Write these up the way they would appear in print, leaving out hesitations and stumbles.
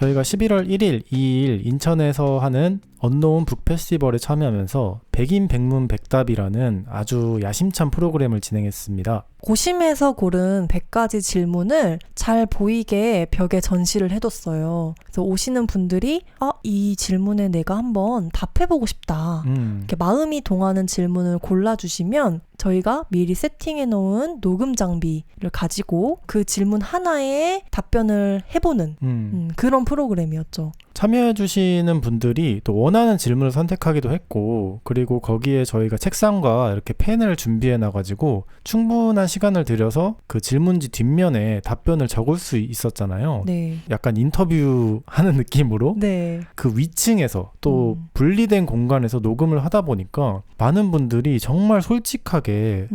저희가 11월 1일, 2일 인천에서 하는 언노운 북 페스티벌에 참여하면서 백인 백문 백답이라는 아주 야심찬 프로그램을 진행했습니다. 고심해서 고른 100가지 질문을 잘 보이게 벽에 전시를 해뒀어요. 그래서 오시는 분들이 이 질문에 내가 한번 답해보고 싶다. 이렇게 마음이 동하는 질문을 골라주시면 저희가 미리 세팅해놓은 녹음 장비를 가지고 그 질문 하나에 답변을 해보는 그런 프로그램이었죠. 참여해주시는 분들이 또 원하는 질문을 선택하기도 했고, 그리고 거기에 저희가 책상과 이렇게 펜을 준비해놔가지고 충분한 시간을 들여서 그 질문지 뒷면에 답변을 적을 수 있었잖아요. 네. 약간 인터뷰하는 느낌으로 네. 그 위층에서 또 분리된 공간에서 녹음을 하다 보니까 많은 분들이 정말 솔직하게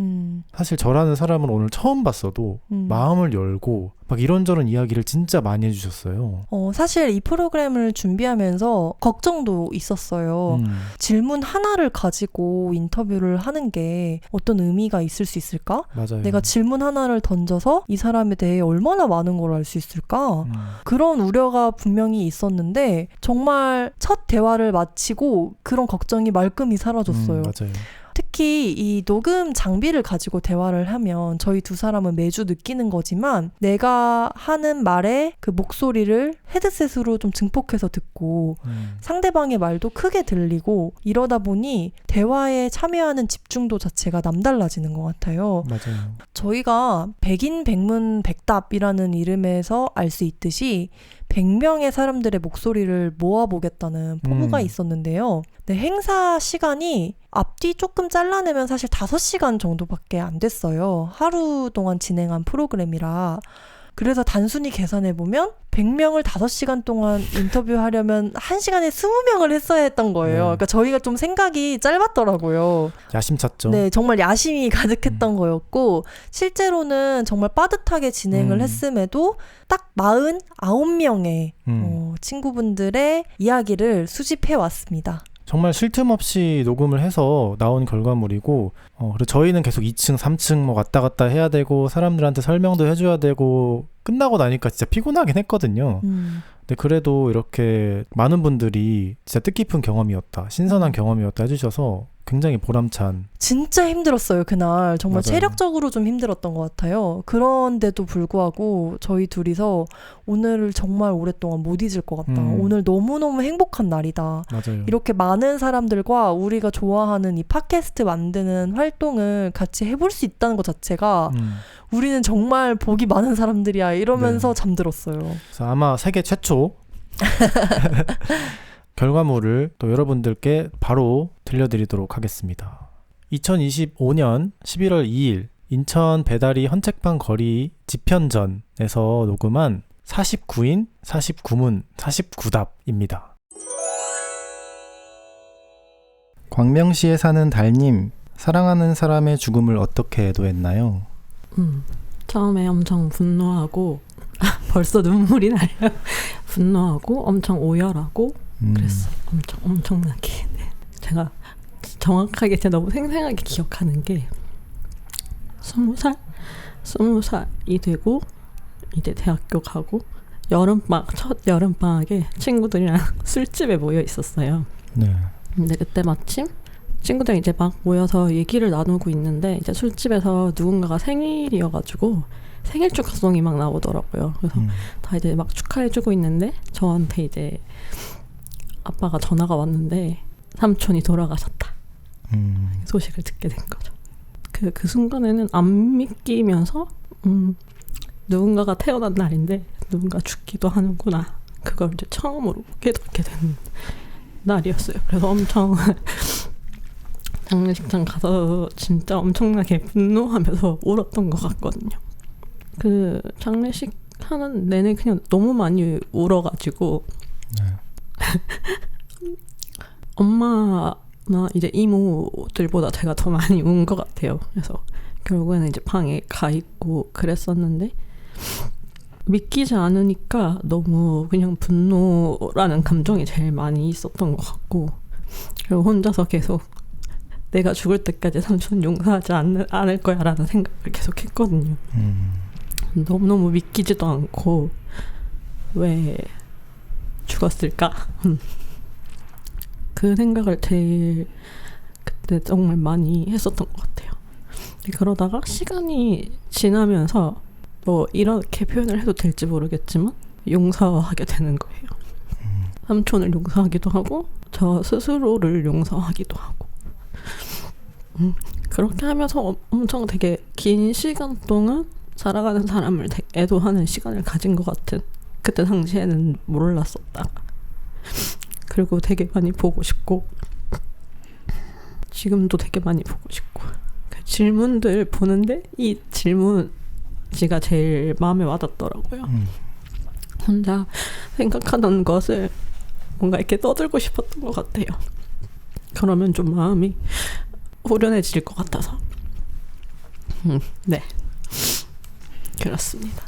사실 저라는 사람을 오늘 처음 봤어도 마음을 열고 막 이런저런 이야기를 진짜 많이 해주셨어요. 사실 이 프로그램을 준비하면서 걱정도 있었어요. 질문 하나를 가지고 인터뷰를 하는 게 어떤 의미가 있을 수 있을까? 맞아요. 내가 질문 하나를 던져서 이 사람에 대해 얼마나 많은 걸 알 수 있을까? 그런 우려가 분명히 있었는데 정말 첫 대화를 마치고 그런 걱정이 말끔히 사라졌어요. 맞아요. 특히 이 녹음 장비를 가지고 대화를 하면 저희 두 사람은 매주 느끼는 거지만 내가 하는 말의 그 목소리를 헤드셋으로 좀 증폭해서 듣고 상대방의 말도 크게 들리고 이러다 보니 대화에 참여하는 집중도 자체가 남달라지는 것 같아요. 맞아요. 저희가 백인 백문 백답이라는 이름에서 알 수 있듯이 100명의 사람들의 목소리를 모아보겠다는 포부가 있었는데요. 네, 행사 시간이 앞뒤 조금 잘라내면 사실 5시간 정도밖에 안 됐어요. 하루 동안 진행한 프로그램이라. 그래서 단순히 계산해보면 100명을 5시간 동안 인터뷰하려면 1시간에 20명을 했어야 했던 거예요. 그러니까 저희가 좀 생각이 짧았더라고요. 야심찼죠. 네, 정말 야심이 가득했던 거였고 실제로는 정말 빠듯하게 진행을 했음에도 딱 49명의 친구분들의 이야기를 수집해 왔습니다. 정말 쉴 틈 없이 녹음을 해서 나온 결과물이고 그리고 저희는 계속 2층, 3층 뭐 왔다 갔다 해야 되고 사람들한테 설명도 해줘야 되고 끝나고 나니까 진짜 피곤하긴 했거든요. 근데 그래도 이렇게 많은 분들이 진짜 뜻깊은 경험이었다, 신선한 경험이었다 해주셔서 굉장히 보람찬. 진짜 힘들었어요, 그날. 정말 맞아요. 체력적으로 좀 힘들었던 것 같아요. 그런데도 불구하고 저희 둘이서 오늘을 정말 오랫동안 못 잊을 것 같다. 오늘 너무너무 행복한 날이다. 맞아요. 이렇게 많은 사람들과 우리가 좋아하는 이 팟캐스트 만드는 활동을 같이 해볼 수 있다는 것 자체가 우리는 정말 복이 많은 사람들이야 이러면서 잠들었어요. 그래서 아마 세계 최초 결과물을 또 여러분들께 바로 들려드리도록 하겠습니다. 2025년 11월 2일 인천 배다리 헌책방 거리 집현전에서 녹음한 49인 49문 49답입니다. 광명시에 사는 달님, 사랑하는 사람의 죽음을 어떻게 애도했나요? 처음에 엄청 분노하고 벌써 눈물이 나요. 분노하고 엄청 오열하고 그랬어요. 엄청나게. 네. 제가 정확하게 제가 너무 생생하게 기억하는 게 20살이 되고 이제 대학교 가고 첫 여름방학에 친구들이랑 술집에 모여 있었어요. 네. 근데 그때 마침 친구들이 이제 막 모여서 얘기를 나누고 있는데 이제 술집에서 누군가가 생일이어가지고 생일 축하송이 막 나오더라고요. 그래서 다 이제 막 축하해주고 있는데 저한테 이제 아빠가 전화가 왔는데 삼촌이 돌아가셨다. 소식을 듣게 된 거죠. 그 순간에는 안 믿기면서 누군가가 태어난 날인데 누군가 죽기도 하는구나. 그걸 이제 처음으로 깨닫게 된 날이었어요. 그래서 엄청 장례식장 가서 진짜 엄청나게 분노하면서 울었던 것 같거든요. 그 장례식 하는 내내 그냥 너무 많이 울어가지고 엄마나 이제 이모들보다 제가 더 많이 운 것 같아요. 그래서 결국에는 이제 방에 가 있고 그랬었는데 믿기지 않으니까 너무 그냥 분노라는 감정이 제일 많이 있었던 것 같고, 그리고 혼자서 계속 내가 죽을 때까지 삼촌 용서하지 않을 거야 라는 생각을 계속 했거든요. 너무너무 믿기지도 않고 왜 죽었을까? 그 생각을 제일 그때 정말 많이 했었던 것 같아요. 그러다가 시간이 지나면서 뭐 이렇게 표현을 해도 될지 모르겠지만 용서하게 되는 거예요. 삼촌을 용서하기도 하고 저 스스로를 용서하기도 하고 그렇게 하면서 엄청 되게 긴 시간 동안 살아가는 사람을 애도하는 시간을 가진 것 같은, 그때 당시에는 몰랐었다가 그리고 되게 많이 보고 싶고 지금도 되게 많이 보고 싶고 그 질문들 보는데 이 질문지가 제일 마음에 와닿더라고요. 혼자 생각하던 것을 뭔가 이렇게 떠들고 싶었던 것 같아요. 그러면 좀 마음이 후련해질 것 같아서. 네, 그렇습니다.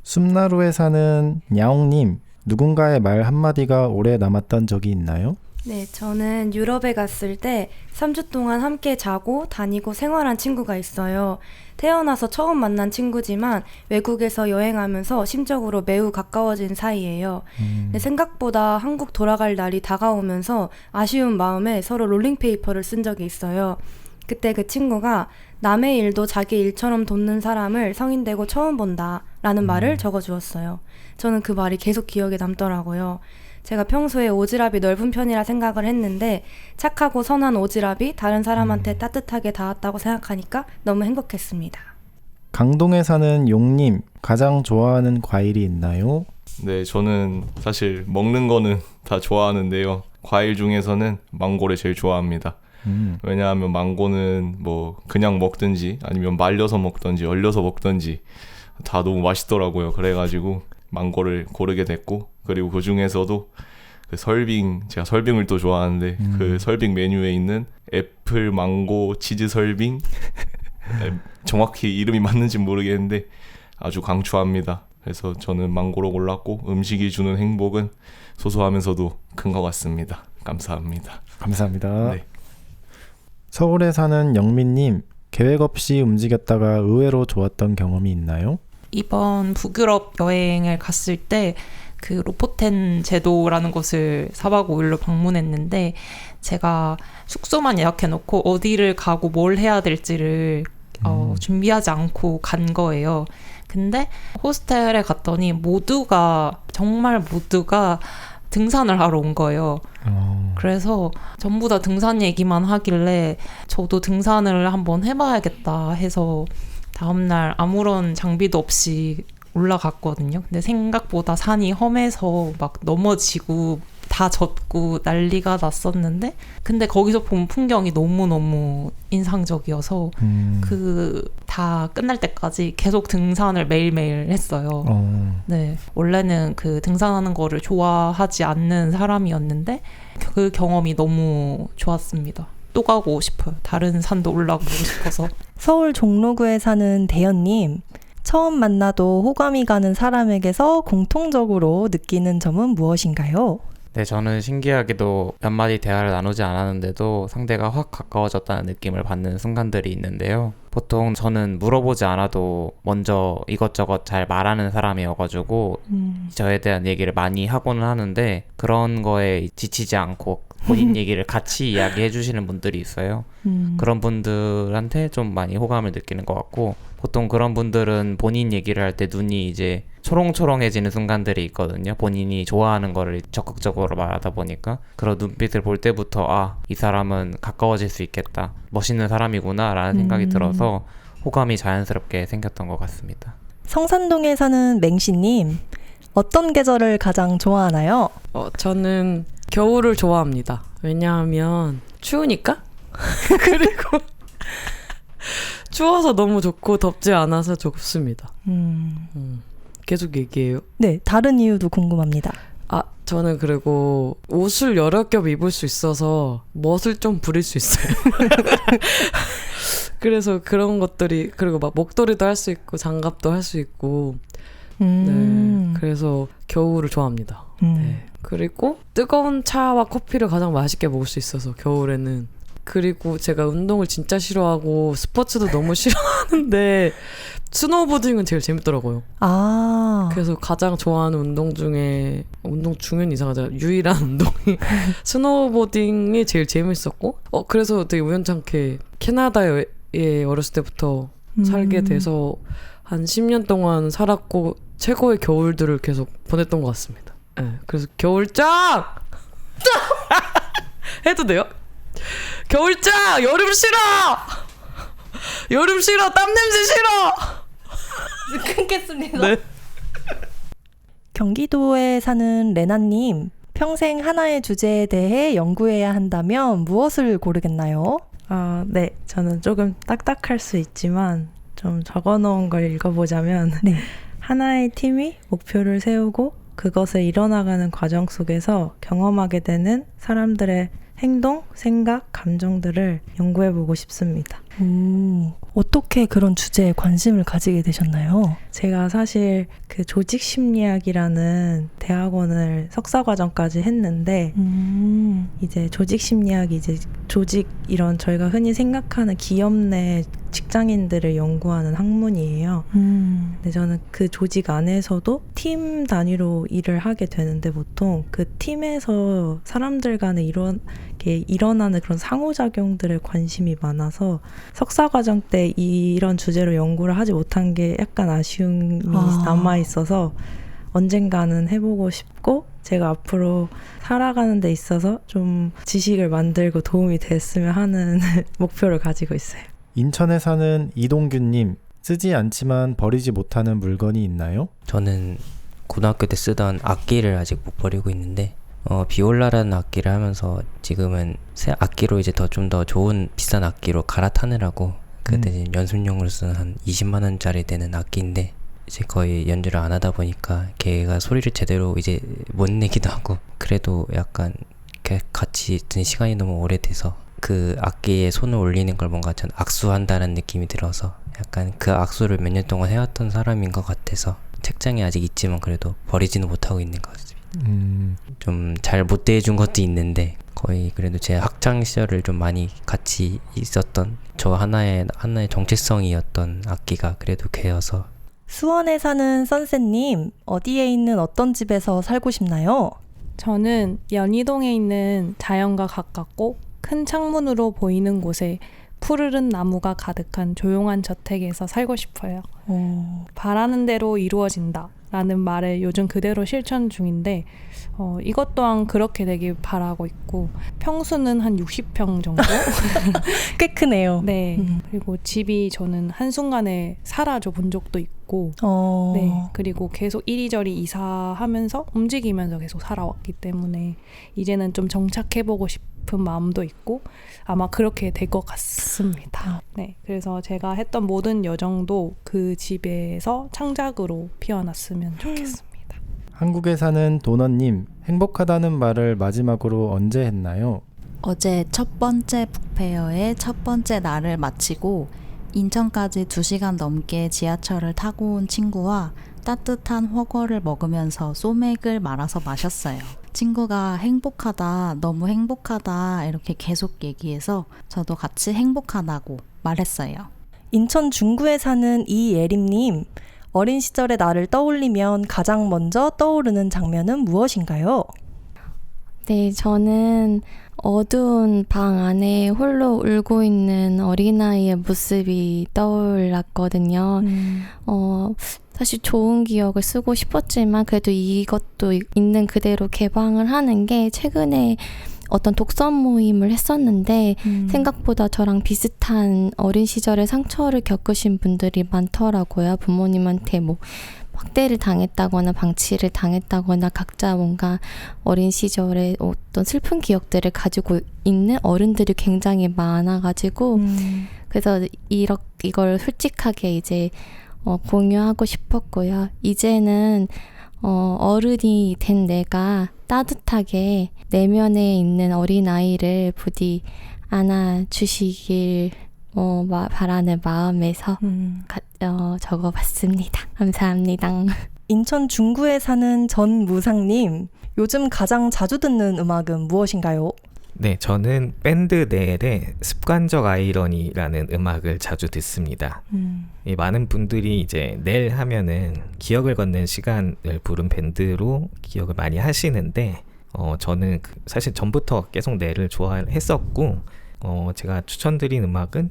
숨나루에 사는 야옹님, 누군가의 말 한마디가 오래 남았던 적이 있나요? 네, 저는 유럽에 갔을 때 3주 동안 함께 자고 다니고 생활한 친구가 있어요. 태어나서 처음 만난 친구지만 외국에서 여행하면서 심적으로 매우 가까워진 사이예요. 근데 생각보다 한국 돌아갈 날이 다가오면서 아쉬운 마음에 서로 롤링페이퍼를 쓴 적이 있어요. 그때 그 친구가 남의 일도 자기 일처럼 돕는 사람을 성인 되고 처음 본다 라는 말을 적어주었어요. 저는 그 말이 계속 기억에 남더라고요. 제가 평소에 오지랖이 넓은 편이라 생각을 했는데 착하고 선한 오지랖이 다른 사람한테 따뜻하게 닿았다고 생각하니까 너무 행복했습니다. 강동에 사는 용님, 가장 좋아하는 과일이 있나요? 네, 저는 사실 먹는 거는 다 좋아하는데요. 과일 중에서는 망고를 제일 좋아합니다. 왜냐하면 망고는 뭐 그냥 먹든지 아니면 말려서 먹든지 얼려서 먹든지 다 너무 맛있더라고요. 그래가지고 망고를 고르게 됐고, 그리고 그 중에서도 그 설빙, 제가 설빙을 또 좋아하는데 그 설빙 메뉴에 있는 애플 망고 치즈 설빙 정확히 이름이 맞는지 모르겠는데 아주 강추합니다. 그래서 저는 망고로 골랐고, 음식이 주는 행복은 소소하면서도 큰 것 같습니다. 감사합니다. 감사합니다. 네. 서울에 사는 영민님, 계획 없이 움직였다가 의외로 좋았던 경험이 있나요? 이번 북유럽 여행을 갔을 때 그 로포텐 제도라는 곳을 4박 5일로 방문했는데, 제가 숙소만 예약해놓고 어디를 가고 뭘 해야 될지를 준비하지 않고 간 거예요. 근데 호스텔에 갔더니 정말 모두가 등산을 하러 온 거예요. 그래서 전부 다 등산 얘기만 하길래 저도 등산을 한번 해봐야겠다 해서 다음날 아무런 장비도 없이 올라갔거든요. 근데 생각보다 산이 험해서 막 넘어지고 다 젖고 난리가 났었는데, 근데 거기서 본 풍경이 너무너무 인상적이어서 다 끝날 때까지 계속 등산을 매일매일 했어요. 네, 원래는 그 등산하는 거를 좋아하지 않는 사람이었는데 그 경험이 너무 좋았습니다. 또 가고 싶어요. 다른 산도 올라가고 싶어서. 서울 종로구에 사는 대현님, 처음 만나도 호감이 가는 사람에게서 공통적으로 느끼는 점은 무엇인가요? 네, 저는 신기하게도 몇 마디 대화를 나누지 않았는데도 상대가 확 가까워졌다는 느낌을 받는 순간들이 있는데요. 보통 저는 물어보지 않아도 먼저 이것저것 잘 말하는 사람이어가지고 저에 대한 얘기를 많이 하고는 하는데, 그런 거에 지치지 않고 본인 얘기를 같이 이야기해 주시는 분들이 있어요. 그런 분들한테 좀 많이 호감을 느끼는 것 같고, 보통 그런 분들은 본인 얘기를 할 때 눈이 이제 초롱초롱해지는 순간들이 있거든요. 본인이 좋아하는 거를 적극적으로 말하다 보니까 그런 눈빛을 볼 때부터 이 사람은 가까워질 수 있겠다, 멋있는 사람이구나 라는 생각이 들어서 호감이 자연스럽게 생겼던 것 같습니다. 성산동에 사는 맹씨님, 어떤 계절을 가장 좋아하나요? 저는 겨울을 좋아합니다. 왜냐하면 추우니까? 그리고 추워서 너무 좋고 덥지 않아서 좋습니다. 계속 얘기해요. 네, 다른 이유도 궁금합니다. 저는 그리고 옷을 여러 겹 입을 수 있어서 멋을 좀 부릴 수 있어요. 그래서 그런 것들이, 그리고 막 목도리도 할 수 있고 장갑도 할 수 있고, 네, 그래서 겨울을 좋아합니다. 네. 그리고 뜨거운 차와 커피를 가장 맛있게 먹을 수 있어서 겨울에는 그리고 제가 운동을 진짜 싫어하고 스포츠도 너무 싫어하는데 스노우보딩은 제일 재밌더라고요. 그래서 가장 좋아하는 운동 중엔 이상하죠. 유일한 운동이 스노우보딩이 제일 재밌었고 그래서 되게 우연찮게 캐나다에 어렸을 때부터 살게 돼서 한 10년 동안 살았고 최고의 겨울들을 계속 보냈던 것 같습니다. 네, 그래서 겨울장! 해도 돼요? 겨울장! 여름 싫어! 여름 싫어! 땀 냄새 싫어! 끊겠습니다. 네. 경기도에 사는 레나님, 평생 하나의 주제에 대해 연구해야 한다면 무엇을 고르겠나요? 네. 저는 조금 딱딱할 수 있지만 좀 적어놓은 걸 읽어보자면 네. 하나의 팀이 목표를 세우고 그것을 이뤄나가는 과정 속에서 경험하게 되는 사람들의 행동, 생각, 감정들을 연구해보고 싶습니다. 어떻게 그런 주제에 관심을 가지게 되셨나요? 제가 사실 그 조직심리학이라는 대학원을 석사과정까지 했는데 이제 조직심리학이 이제 조직 이런 저희가 흔히 생각하는 기업 내 직장인들을 연구하는 학문이에요. 근데 저는 그 조직 안에서도 팀 단위로 일을 하게 되는데 보통 그 팀에서 사람들 간에 일어나는 그런 상호작용들에 관심이 많아서 석사과정 때 이런 주제로 연구를 하지 못한 게 약간 아쉬움이 남아있어서 언젠가는 해보고 싶고 제가 앞으로 살아가는 데 있어서 좀 지식을 만들고 도움이 됐으면 하는 목표를 가지고 있어요. 인천에 사는 이동균님, 쓰지 않지만 버리지 못하는 물건이 있나요? 저는 고등학교 때 쓰던 악기를 아직 못 버리고 있는데 비올라라는 악기를 하면서 지금은 새 악기로 이제 좀 더 좋은 비싼 악기로 갈아타느라고 그때 연습용으로 쓰는 한 20만 원짜리 되는 악기인데 이제 거의 연주를 안 하다 보니까 걔가 소리를 제대로 이제 못 내기도 하고 그래도 약간 같이 있던 시간이 너무 오래돼서 그 악기에 손을 올리는 걸 뭔가 전 악수한다는 느낌이 들어서 약간 그 악수를 몇 년 동안 해왔던 사람인 것 같아서 책장에 아직 있지만 그래도 버리지는 못하고 있는 것 같습니다. 좀 잘 못 대해준 것도 있는데 거의 그래도 제 학창 시절을 좀 많이 같이 있었던 저 하나의 정체성이었던 악기가 그래도 걔여서. 수원에 사는 선셋님, 어디에 있는 어떤 집에서 살고 싶나요? 저는 연희동에 있는 자연과 가깝고 큰 창문으로 보이는 곳에 푸르른 나무가 가득한 조용한 저택에서 살고 싶어요. 바라는 대로 이루어진다 라는 말을 요즘 그대로 실천 중인데 이것 또한 그렇게 되길 바라고 있고 평수는 한 60평 정도? 꽤 크네요. 네. 그리고 집이 저는 한순간에 사라져 본 적도 있고 네. 그리고 계속 이리저리 이사하면서 움직이면서 계속 살아왔기 때문에 이제는 좀 정착해보고 싶은 마음도 있고 아마 그렇게 될 것 같습니다. 네. 그래서 제가 했던 모든 여정도 그 집에서 창작으로 피어났으면 좋겠습니다. 한국에 사는 도너님, 행복하다는 말을 마지막으로 언제 했나요? 어제 첫 번째 북페어의 첫 번째 날을 마치고 인천까지 2시간 넘게 지하철을 타고 온 친구와 따뜻한 훠궈를 먹으면서 소맥을 말아서 마셨어요. 친구가 행복하다, 너무 행복하다 이렇게 계속 얘기해서 저도 같이 행복하다고 말했어요. 인천 중구에 사는 이예림님, 어린 시절의 나를 떠올리면 가장 먼저 떠오르는 장면은 무엇인가요? 네, 저는 어두운 방 안에 홀로 울고 있는 어린아이의 모습이 떠올랐거든요. 사실 좋은 기억을 쓰고 싶었지만 그래도 이것도 있는 그대로 개방을 하는 게 최근에 어떤 독서 모임을 했었는데 생각보다 저랑 비슷한 어린 시절의 상처를 겪으신 분들이 많더라고요. 부모님한테 뭐 학대를 당했다거나 방치를 당했다거나 각자 뭔가 어린 시절에 어떤 슬픈 기억들을 가지고 있는 어른들이 굉장히 많아가지고 그래서 이걸 솔직하게 이제 공유하고 싶었고요. 이제는 어른이 된 내가 따뜻하게 내면에 있는 어린아이를 부디 안아주시길 바라는 마음에서 적어봤습니다. 감사합니다. 인천 중구에 사는 전무상님, 요즘 가장 자주 듣는 음악은 무엇인가요? 네, 저는 밴드 넬의 습관적 아이러니라는 음악을 자주 듣습니다. 많은 분들이 이제 넬 하면은 기억을 걷는 시간을 부른 밴드로 기억을 많이 하시는데 저는 사실 전부터 계속 넬을 좋아했었고 제가 추천드린 음악은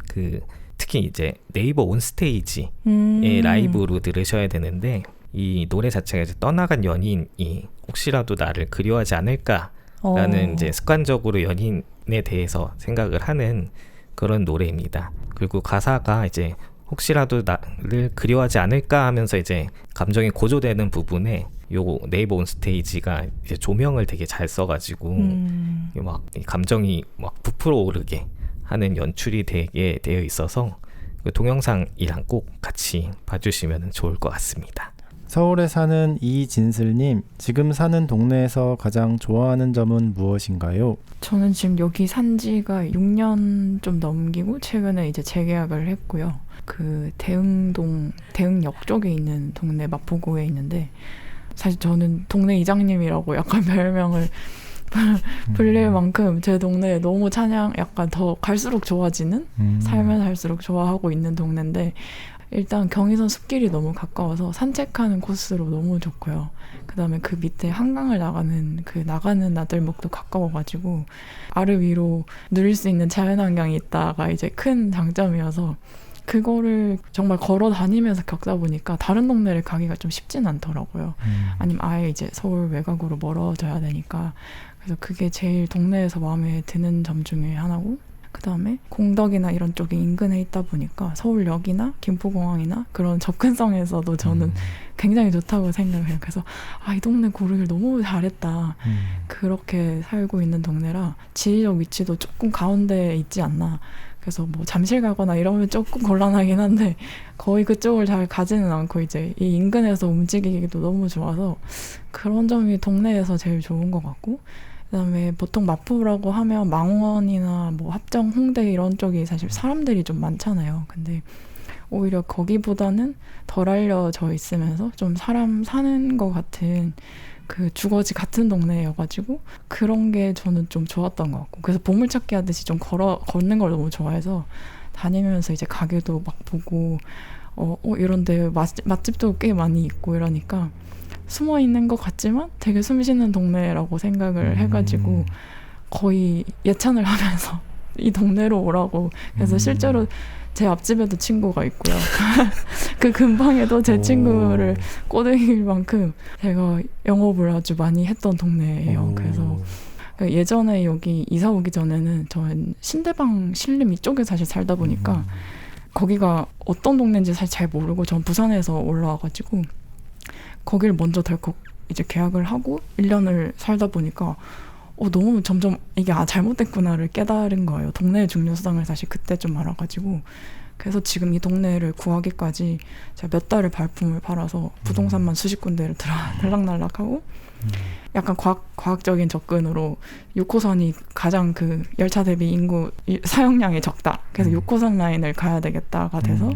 특히 이제 네이버 온스테이지의 라이브로 들으셔야 되는데 이 노래 자체가 이제 떠나간 연인이 혹시라도 나를 그리워하지 않을까라는 이제 습관적으로 연인에 대해서 생각을 하는 그런 노래입니다. 그리고 가사가 이제 혹시라도 나를 그리워하지 않을까 하면서 이제 감정이 고조되는 부분에 요 네이버 온스테이지가 이제 조명을 되게 잘 써가지고 막 감정이 막 부풀어 오르게 하는 연출이 되게 되어 있어서 그 동영상이랑 꼭 같이 봐주시면 좋을 것 같습니다. 서울에 사는 이진슬님, 지금 사는 동네에서 가장 좋아하는 점은 무엇인가요? 저는 지금 여기 산 지가 6년 좀 넘기고 최근에 이제 재계약을 했고요. 그 대흥역 쪽에 있는 동네 마포구에 있는데 사실 저는 동네 이장님이라고 약간 별명을 불릴 만큼 제 동네에 너무 약간 더 갈수록 좋아지는 살면 살수록 좋아하고 있는 동네인데 일단 경의선 숲길이 너무 가까워서 산책하는 코스로 너무 좋고요. 그 다음에 그 밑에 한강을 나가는 나들목도 가까워가지고 아래 위로 누릴 수 있는 자연환경이 있다가 이제 큰 장점이어서 그거를 정말 걸어 다니면서 겪다 보니까 다른 동네를 가기가 좀 쉽진 않더라고요. 아니면 아예 이제 서울 외곽으로 멀어져야 되니까. 그래서 그게 제일 동네에서 마음에 드는 점 중에 하나고 그 다음에 공덕이나 이런 쪽에 인근에 있다 보니까 서울역이나 김포공항이나 그런 접근성에서도 저는 굉장히 좋다고 생각해요. 그래서 이 동네 고르길 너무 잘했다. 그렇게 살고 있는 동네라 지리적 위치도 조금 가운데에 있지 않나. 그래서 뭐 잠실 가거나 이러면 조금 곤란하긴 한데 거의 그쪽을 잘 가지는 않고 이제 이 인근에서 움직이기도 너무 좋아서 그런 점이 동네에서 제일 좋은 것 같고 그다음에 보통 마포라고 하면 망원이나 뭐 합정, 홍대 이런 쪽이 사실 사람들이 좀 많잖아요. 근데 오히려 거기보다는 덜 알려져 있으면서 좀 사람 사는 것 같은 그 주거지 같은 동네여가지고 그런 게 저는 좀 좋았던 것 같고 그래서 보물찾기 하듯이 좀 걷는 걸 너무 좋아해서 다니면서 이제 가게도 막 보고 이런데 맛집도 꽤 많이 있고 이러니까 숨어 있는 것 같지만 되게 숨 쉬는 동네라고 생각을 해가지고 거의 예찬을 하면서 이 동네로 오라고 그래서 실제로 제 앞집에도 친구가 있고요. 그 근방에도 제 친구를 꼬드길 만큼 제가 영업을 아주 많이 했던 동네예요. 그래서 예전에 여기 이사 오기 전에는 저는 신대방 신림 이쪽에 사실 살다 보니까 거기가 어떤 동네인지 사실 잘 모르고 전 부산에서 올라와가지고 거길 먼저 덜컥 이제 계약을 하고 1년을 살다 보니까 너무 점점 이게 잘못됐구나를 깨달은 거예요. 동네의 중요성을 사실 그때 좀 알아가지고 그래서 지금 이 동네를 구하기까지 제가 몇 달을 발품을 팔아서 부동산만 수십 군데를 들락날락하고 약간 과학적인 접근으로 6호선이 가장 그 열차 대비 인구 사용량이 적다. 그래서 6호선 라인을 가야 되겠다가 돼서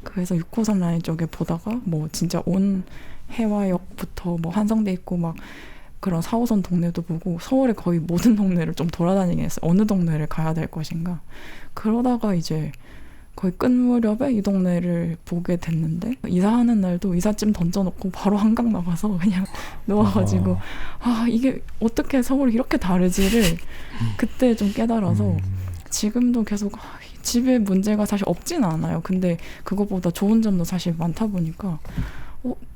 그래서 6호선 라인 쪽에 보다가 뭐 진짜 온 해화역부터 뭐 한성대 있고 막 그런 4호선 동네도 보고 서울의 거의 모든 동네를 좀 돌아다니긴 했어요. 어느 동네를 가야 될 것인가. 그러다가 이제 거의 끝 무렵에 이 동네를 보게 됐는데 이사하는 날도 이삿짐 던져놓고 바로 한강 나가서 그냥 누워가지고 이게 어떻게 서울이 이렇게 다르지를 그때 좀 깨달아서 지금도 계속 집에 문제가 사실 없진 않아요. 근데 그것보다 좋은 점도 사실 많다 보니까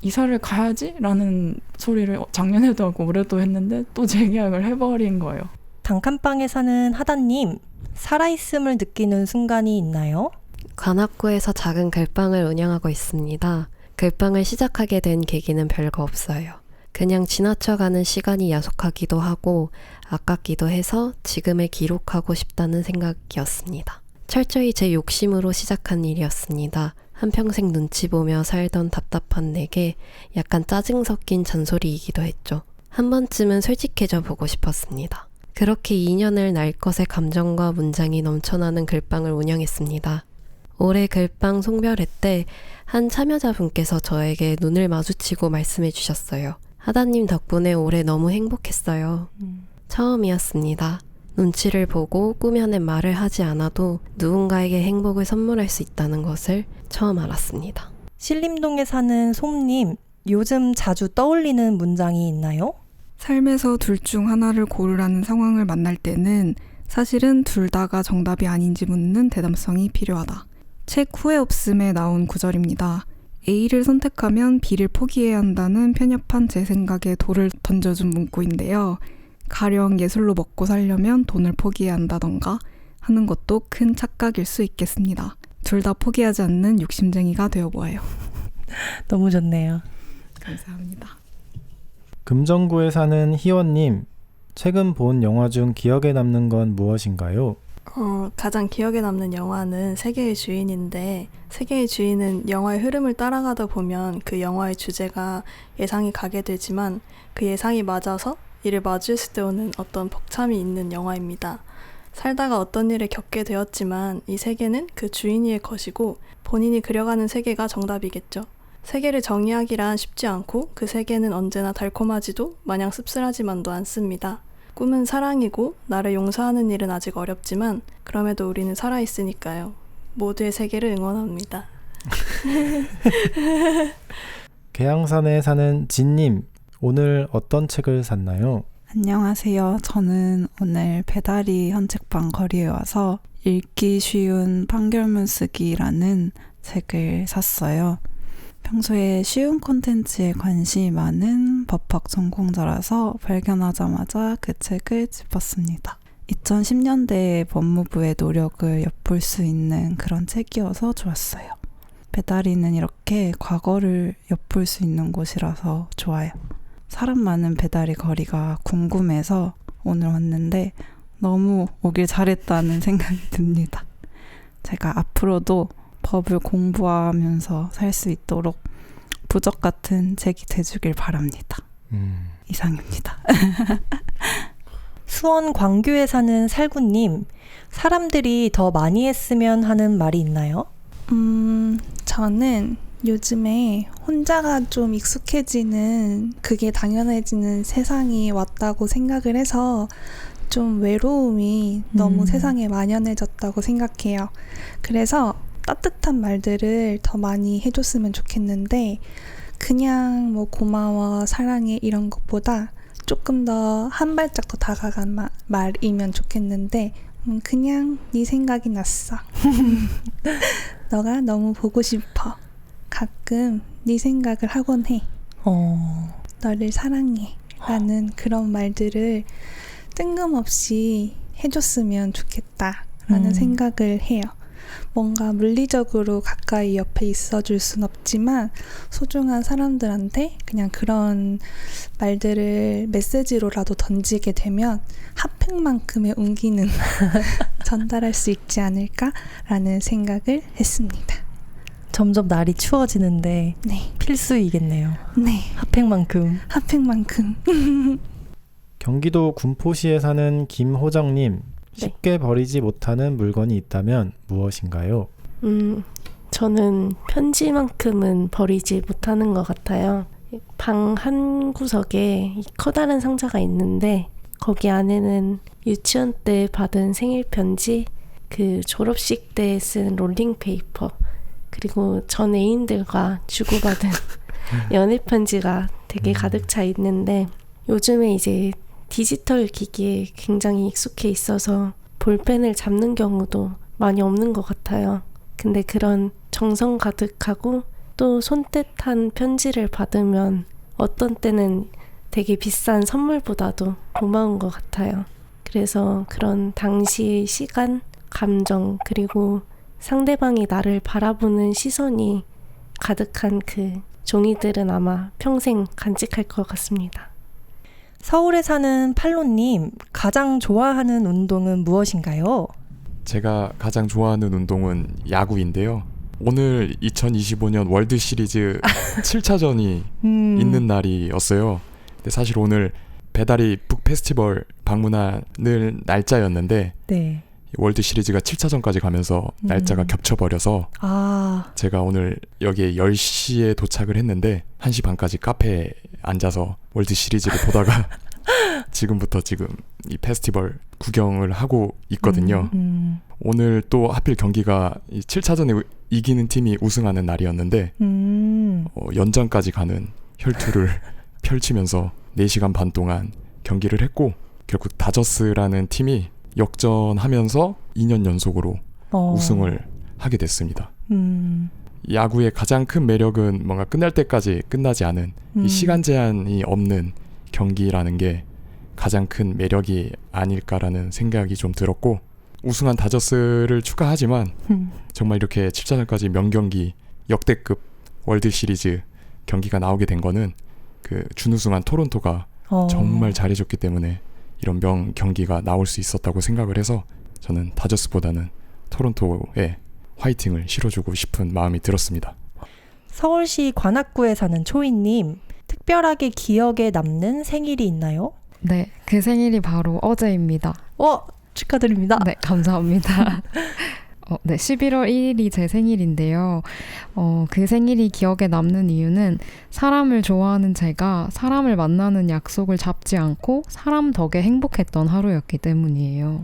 이사를 가야지? 라는 소리를 작년에도 하고 올해도 했는데 또 재계약을 해버린 거예요. 단칸방에 사는 하다님, 살아있음을 느끼는 순간이 있나요? 관악구에서 작은 글방을 운영하고 있습니다. 글방을 시작하게 된 계기는 별거 없어요. 그냥 지나쳐가는 시간이 야속하기도 하고 아깝기도 해서 지금을 기록하고 싶다는 생각이었습니다. 철저히 제 욕심으로 시작한 일이었습니다. 한평생 눈치 보며 살던 답답한 내게 약간 짜증 섞인 잔소리이기도 했죠. 한 번쯤은 솔직해져 보고 싶었습니다. 그렇게 2년을 날 것의 감정과 문장이 넘쳐나는 글방을 운영했습니다. 올해 글방 송별회 때 한 참여자분께서 저에게 눈을 마주치고 말씀해 주셨어요. 하다님 덕분에 올해 너무 행복했어요. 처음이었습니다. 눈치를 보고 꾸며낸 말을 하지 않아도 누군가에게 행복을 선물할 수 있다는 것을 처음 알았습니다. 신림동에 사는 솜님, 요즘 자주 떠올리는 문장이 있나요? 삶에서 둘 중 하나를 고르라는 상황을 만날 때는 사실은 둘 다가 정답이 아닌지 묻는 대담성이 필요하다. 책 후회 없음에 나온 구절입니다. A를 선택하면 B를 포기해야 한다는 편협한 제 생각에 돌을 던져준 문구인데요. 가령 예술로 먹고 살려면 돈을 포기해야 한다던가 하는 것도 큰 착각일 수 있겠습니다. 둘 다 포기하지 않는 욕심쟁이가 되어보아요. 너무 좋네요. 감사합니다. 금정구에 사는 희원님, 최근 본 영화 중 기억에 남는 건 무엇인가요? 가장 기억에 남는 영화는 세계의 주인인데, 세계의 주인은 영화의 흐름을 따라가다 보면 그 영화의 주제가 예상이 가게 되지만 그 예상이 맞아서 이를 마주했을 때 오는 어떤 벅참이 있는 영화입니다. 살다가 어떤 일을 겪게 되었지만 이 세계는 그 주인의 것이고 본인이 그려가는 세계가 정답이겠죠. 세계를 정의하기란 쉽지 않고 그 세계는 언제나 달콤하지도 마냥 씁쓸하지만도 않습니다. 꿈은 사랑이고 나를 용서하는 일은 아직 어렵지만 그럼에도 우리는 살아있으니까요. 모두의 세계를 응원합니다. 계양산에 사는 진님, 오늘 어떤 책을 샀나요? 안녕하세요. 저는 오늘 배다리 헌책방 거리에 와서 읽기 쉬운 판결문 쓰기라는 책을 샀어요. 평소에 쉬운 콘텐츠에 관심이 많은 법학 전공자라서 발견하자마자 그 책을 짚었습니다. 2010년대의 법무부의 노력을 엿볼 수 있는 그런 책이어서 좋았어요. 배다리는 이렇게 과거를 엿볼 수 있는 곳이라서 좋아요. 사람 많은 배다리 거리가 궁금해서 오늘 왔는데 너무 오길 잘했다는 생각이 듭니다. 제가 앞으로도 법을 공부하면서 살 수 있도록 부적 같은 책이 돼주길 바랍니다. 이상입니다. 수원 광교에 사는 살구님, 사람들이 더 많이 했으면 하는 말이 있나요? 저는 요즘에 혼자가 좀 익숙해지는, 그게 당연해지는 세상이 왔다고 생각을 해서 좀 외로움이 너무 세상에 만연해졌다고 생각해요. 그래서 따뜻한 말들을 더 많이 해줬으면 좋겠는데, 그냥 뭐 고마워, 사랑해 이런 것보다 조금 더 한 발짝 더 다가간 말이면 좋겠는데, 그냥 네 생각이 났어. 너가 너무 보고 싶어. 가끔 네 생각을 하곤 해. 너를 사랑해. 라는 그런 말들을 뜬금없이 해줬으면 좋겠다라는 생각을 해요. 뭔가 물리적으로 가까이 옆에 있어줄 순 없지만 소중한 사람들한테 그냥 그런 말들을 메시지로라도 던지게 되면 핫팩만큼의 온기는 전달할 수 있지 않을까라는 생각을 했습니다. 점점 날이 추워지는데 네. 필수이겠네요. 네. 핫팩만큼. 경기도 군포시에 사는 김호정님, 쉽게 버리지 못하는 물건이 있다면 무엇인가요? 저는 편지만큼은 버리지 못하는 것 같아요. 방 한 구석에 커다란 상자가 있는데 거기 안에는 유치원 때 받은 생일 편지, 그 졸업식 때 쓴 롤링 페이퍼, 그리고 전 애인들과 주고받은 연애 편지가 되게 가득 차 있는데, 요즘에 이제 디지털 기기에 굉장히 익숙해 있어서 볼펜을 잡는 경우도 많이 없는 것 같아요. 근데 그런 정성 가득하고 또 손뜻한 편지를 받으면 어떤 때는 되게 비싼 선물보다도 고마운 것 같아요. 그래서 그런 당시의 시간, 감정, 그리고 상대방이 나를 바라보는 시선이 가득한 그 종이들은 아마 평생 간직할 것 같습니다. 서울에 사는 팔로님, 가장 좋아하는 운동은 무엇인가요? 제가 가장 좋아하는 운동은 야구인데요. 오늘 2025년 월드 시리즈 7차전이 있는 날이었어요. 근데 사실 오늘 배다리 북 페스티벌 방문하는 날짜였는데 네. 월드 시리즈가 7차전까지 가면서 날짜가 겹쳐버려서 제가 오늘 여기에 10시에 도착을 했는데 1시 반까지 카페에 앉아서 월드 시리즈를 보다가 지금부터 지금 이 페스티벌 구경을 하고 있거든요. 오늘 또 하필 경기가 이 7차전에 이기는 팀이 우승하는 날이었는데 연장까지 가는 혈투를 펼치면서 4시간 반 동안 경기를 했고 결국 다저스라는 팀이 역전하면서 2년 연속으로 우승을 하게 됐습니다. 야구의 가장 큰 매력은 뭔가 끝날 때까지 끝나지 않은 이 시간 제한이 없는 경기라는 게 가장 큰 매력이 아닐까라는 생각이 좀 들었고 우승한 다저스를 축하하지만 정말 이렇게 7차전까지 명경기 역대급 월드시리즈 경기가 나오게 된 거는 그 준우승한 토론토가 정말 잘해줬기 때문에 이런 명경기가 나올 수 있었다고 생각을 해서 저는 다저스보다는 토론토에 화이팅을 실어주고 싶은 마음이 들었습니다. 서울시 관악구에 사는 초이님, 특별하게 기억에 남는 생일이 있나요? 네, 그 생일이 바로 어제입니다. 축하드립니다. 네, 감사합니다. 네, 11월 1일이 제 생일인데요. 그 생일이 기억에 남는 이유는 사람을 좋아하는 제가 사람을 만나는 약속을 잡지 않고 사람 덕에 행복했던 하루였기 때문이에요.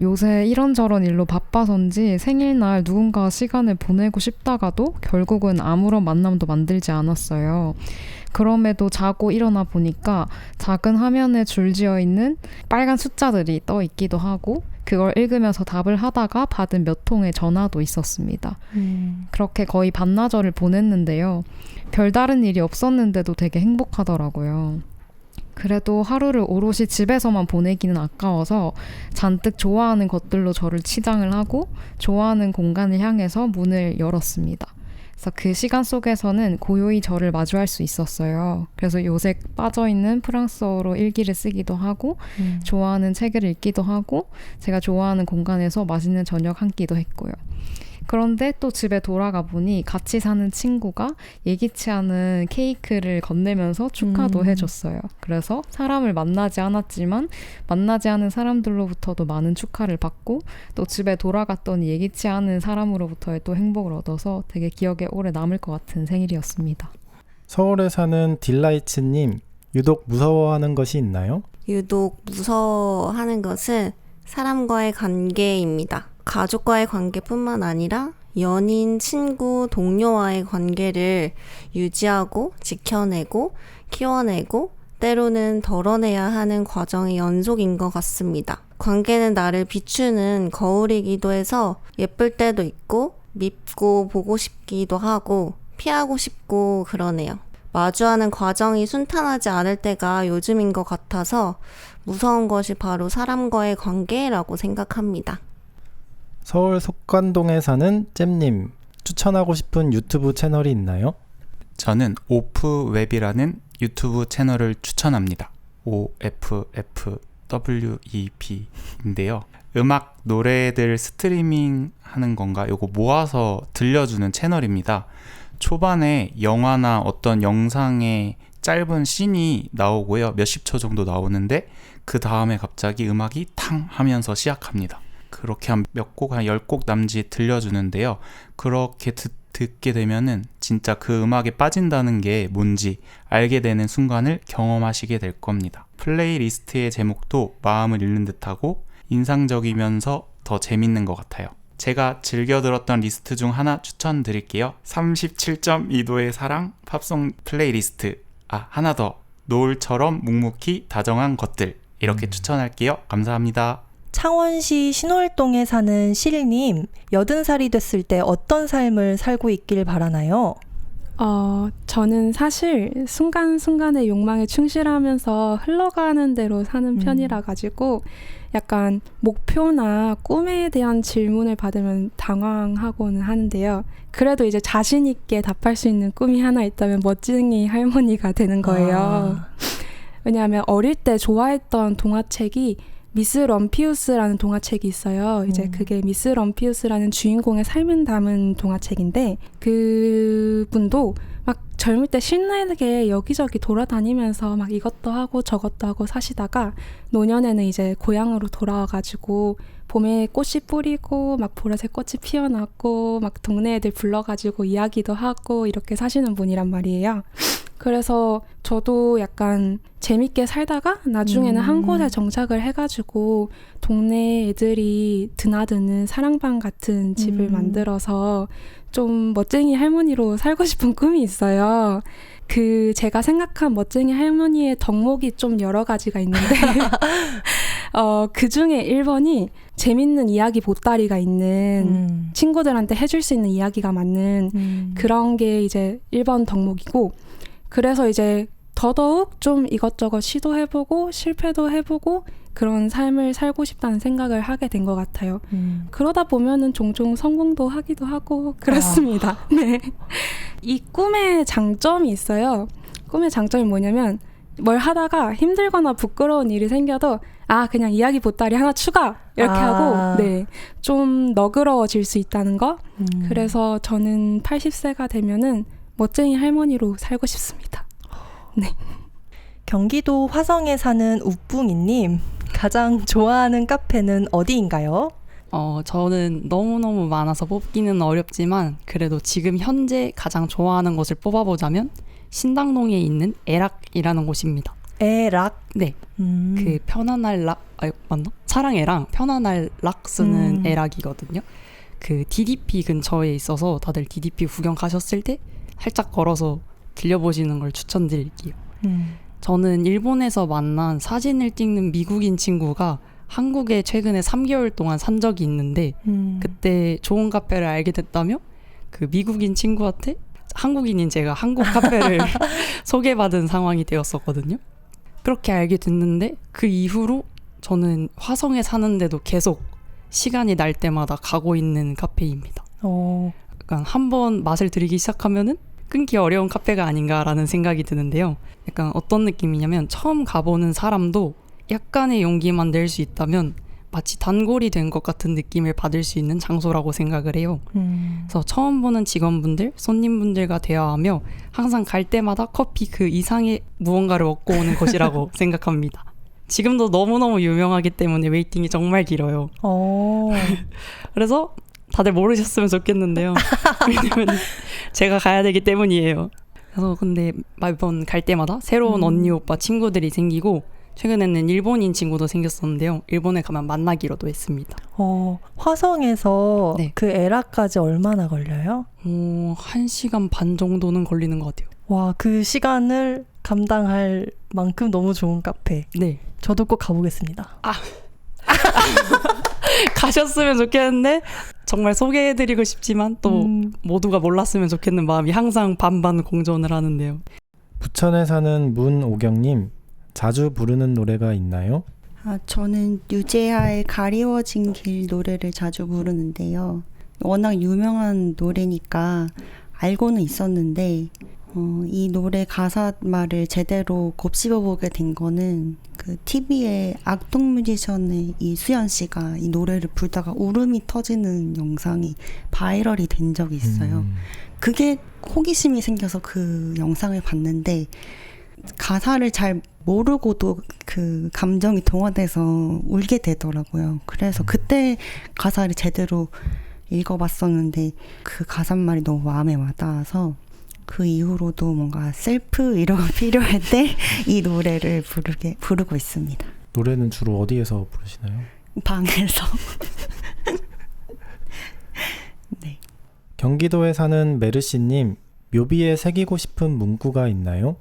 요새 이런저런 일로 바빠서인지 생일날 누군가와 시간을 보내고 싶다가도 결국은 아무런 만남도 만들지 않았어요. 그럼에도 자고 일어나 보니까 작은 화면에 줄지어 있는 빨간 숫자들이 떠 있기도 하고 그걸 읽으면서 답을 하다가 받은 몇 통의 전화도 있었습니다. 그렇게 거의 반나절을 보냈는데요. 별다른 일이 없었는데도 되게 행복하더라고요. 그래도 하루를 오롯이 집에서만 보내기는 아까워서 잔뜩 좋아하는 것들로 저를 치장을 하고 좋아하는 공간을 향해서 문을 열었습니다. 그래서 그 시간 속에서는 고요히 저를 마주할 수 있었어요. 그래서 요새 빠져있는 프랑스어로 일기를 쓰기도 하고 좋아하는 책을 읽기도 하고 제가 좋아하는 공간에서 맛있는 저녁 한 끼도 했고요. 그런데 또 집에 돌아가 보니 같이 사는 친구가 예기치 않은 케이크를 건네면서 축하도 해줬어요. 그래서 사람을 만나지 않았지만 만나지 않은 사람들로부터도 많은 축하를 받고 또 집에 돌아갔더니 예기치 않은 사람으로부터의 또 행복을 얻어서 되게 기억에 오래 남을 것 같은 생일이었습니다. 서울에 사는 딜라이츠님, 유독 무서워하는 것이 있나요? 유독 무서워하는 것은 사람과의 관계입니다. 가족과의 관계뿐만 아니라 연인, 친구, 동료와의 관계를 유지하고 지켜내고 키워내고 때로는 덜어내야 하는 과정의 연속인 것 같습니다. 관계는 나를 비추는 거울이기도 해서 예쁠 때도 있고 밉고 보고 싶기도 하고 피하고 싶고 그러네요. 마주하는 과정이 순탄하지 않을 때가 요즘인 것 같아서 무서운 것이 바로 사람과의 관계라고 생각합니다. 서울 속관동에 사는 잼님, 추천하고 싶은 유튜브 채널이 있나요? 저는 오프웹이라는 유튜브 채널을 추천합니다. OFFWEB인데요. 음악, 노래들 스트리밍 하는 건가? 요거 모아서 들려주는 채널입니다. 초반에 영화나 어떤 영상의 짧은 씬이 나오고요. 몇십 초 정도 나오는데 그 다음에 갑자기 음악이 탕 하면서 시작합니다. 그렇게 한 몇 곡, 한 10곡 남짓 들려주는데요. 그렇게 듣게 되면은 진짜 그 음악에 빠진다는 게 뭔지 알게 되는 순간을 경험하시게 될 겁니다. 플레이리스트의 제목도 마음을 읽는 듯하고 인상적이면서 더 재밌는 것 같아요. 제가 즐겨 들었던 리스트 중 하나 추천드릴게요. 37.2도의 사랑 팝송 플레이리스트. 하나 더. 노을처럼 묵묵히 다정한 것들. 이렇게 추천할게요. 감사합니다. 창원시 신월동에 사는 실님, 80살이 됐을 때 어떤 삶을 살고 있길 바라나요? 저는 사실 순간순간의 욕망에 충실하면서 흘러가는 대로 사는 편이라 가지고 약간 목표나 꿈에 대한 질문을 받으면 당황하고는 하는데요. 그래도 이제 자신 있게 답할 수 있는 꿈이 하나 있다면 멋쟁이 할머니가 되는 거예요. 왜냐하면 어릴 때 좋아했던 동화책이 미스 럼피우스라는 동화책이 있어요. 이제 그게 미스 럼피우스라는 주인공의 삶을 담은 동화책인데 그분도 막 젊을 때 신나게 여기저기 돌아다니면서 막 이것도 하고 저것도 하고 사시다가 노년에는 이제 고향으로 돌아와가지고 봄에 꽃이 뿌리고 막 보라색 꽃이 피어났고 막 동네 애들 불러가지고 이야기도 하고 이렇게 사시는 분이란 말이에요. 그래서 저도 약간 재밌게 살다가 나중에는 한 곳에 정착을 해가지고 동네 애들이 드나드는 사랑방 같은 집을 만들어서 좀 멋쟁이 할머니로 살고 싶은 꿈이 있어요. 제가 생각한 멋쟁이 할머니의 덕목이 좀 여러 가지가 있는데 그 중에 1번이 재밌는 이야기 보따리가 있는 친구들한테 해줄 수 있는 이야기가 많은 그런 게 이제 1번 덕목이고, 그래서 이제 더더욱 좀 이것저것 시도해보고 실패도 해보고 그런 삶을 살고 싶다는 생각을 하게 된 것 같아요. 그러다 보면은 종종 성공도 하기도 하고 그렇습니다. 네. 이 꿈의 장점이 있어요. 꿈의 장점이 뭐냐면 뭘 하다가 힘들거나 부끄러운 일이 생겨도 그냥 이야기 보따리 하나 추가 이렇게 하고 좀 너그러워질 수 있다는 거. 그래서 저는 80세가 되면은 멋쟁이 할머니로 살고 싶습니다. 네. 경기도 화성에 사는 우뿡이님, 가장 좋아하는 카페는 어디인가요? 저는 너무너무 많아서 뽑기는 어렵지만 그래도 지금 현재 가장 좋아하는 곳을 뽑아보자면 신당동에 있는 애락이라는 곳입니다. 애락? 네. 그 편안할 락, 맞나? 사랑애랑 편안할 락 쓰는 애락이거든요. 그 DDP 근처에 있어서 다들 DDP 구경 가셨을 때 살짝 걸어서 들려보시는 걸 추천드릴게요. 저는 일본에서 만난 사진을 찍는 미국인 친구가 한국에 최근에 3개월 동안 산 적이 있는데 그때 좋은 카페를 알게 됐다며 그 미국인 친구한테 한국인인 제가 한국 카페를 소개받은 상황이 되었었거든요. 그렇게 알게 됐는데 그 이후로 저는 화성에 사는데도 계속 시간이 날 때마다 가고 있는 카페입니다. 약간 한번 맛을 들이기 시작하면은 끊기 어려운 카페가 아닌가라는 생각이 드는데요. 약간 어떤 느낌이냐면 처음 가보는 사람도 약간의 용기만 낼 수 있다면 마치 단골이 된 것 같은 느낌을 받을 수 있는 장소라고 생각을 해요. 그래서 처음 보는 직원분들, 손님분들과 대화하며 항상 갈 때마다 커피 그 이상의 무언가를 얻고 오는 곳이라고 생각합니다. 지금도 너무너무 유명하기 때문에 웨이팅이 정말 길어요. 그래서 다들 모르셨으면 좋겠는데요. 왜냐면 제가 가야 되기 때문이에요. 그래서 근데 매번 갈 때마다 새로운 언니, 오빠, 친구들이 생기고 최근에는 일본인 친구도 생겼었는데요. 일본에 가면 만나기로도 했습니다. 화성에서 그 에라까지 얼마나 걸려요? 1시간 반 정도는 걸리는 것 같아요. 와, 그 시간을 감당할 만큼 너무 좋은 카페. 네. 저도 꼭 가보겠습니다. 가셨으면 좋겠는데 정말 소개해드리고 싶지만 또 모두가 몰랐으면 좋겠는 마음이 항상 반반 공존을 하는데요. 부천에 사는 문오경님, 자주 부르는 노래가 있나요? 저는 유재하의 가리워진 길 노래를 자주 부르는데요. 워낙 유명한 노래니까 알고는 있었는데 이 노래 가사말을 제대로 곱씹어보게 된 거는 그 TV에 악동 뮤지션의 이수연 씨가 이 노래를 부르다가 울음이 터지는 영상이 바이럴이 된 적이 있어요. 그게 호기심이 생겨서 그 영상을 봤는데 가사를 잘 모르고도 그 감정이 동화돼서 울게 되더라고요. 그래서 그때 가사를 제대로 읽어봤었는데 그 가사말이 너무 마음에 와닿아서 그 이후로도 뭔가 셀프 이런 거 필요할 때 이 노래를 부르고 있습니다. 노래는 주로 어디에서 부르시나요? 방에서. 네. 경기도에 사는 메르시님, 묘비에 새기고 싶은 문구가 있나요?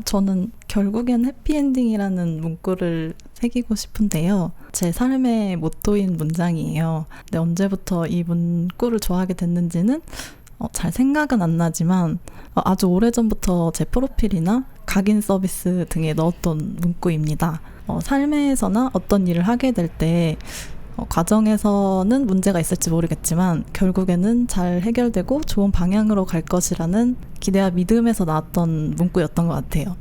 저는 결국엔 해피엔딩이라는 문구를 새기고 싶은데요. 제 삶의 모토인 문장이에요. 근데 언제부터 이 문구를 좋아하게 됐는지는 잘 생각은 안 나지만 아주 오래전부터 제 프로필이나 각인 서비스 등에 넣었던 문구입니다. 삶에서나 어떤 일을 하게 될 때 과정에서는 문제가 있을지 모르겠지만 결국에는 잘 해결되고 좋은 방향으로 갈 것이라는 기대와 믿음에서 나왔던 문구였던 것 같아요.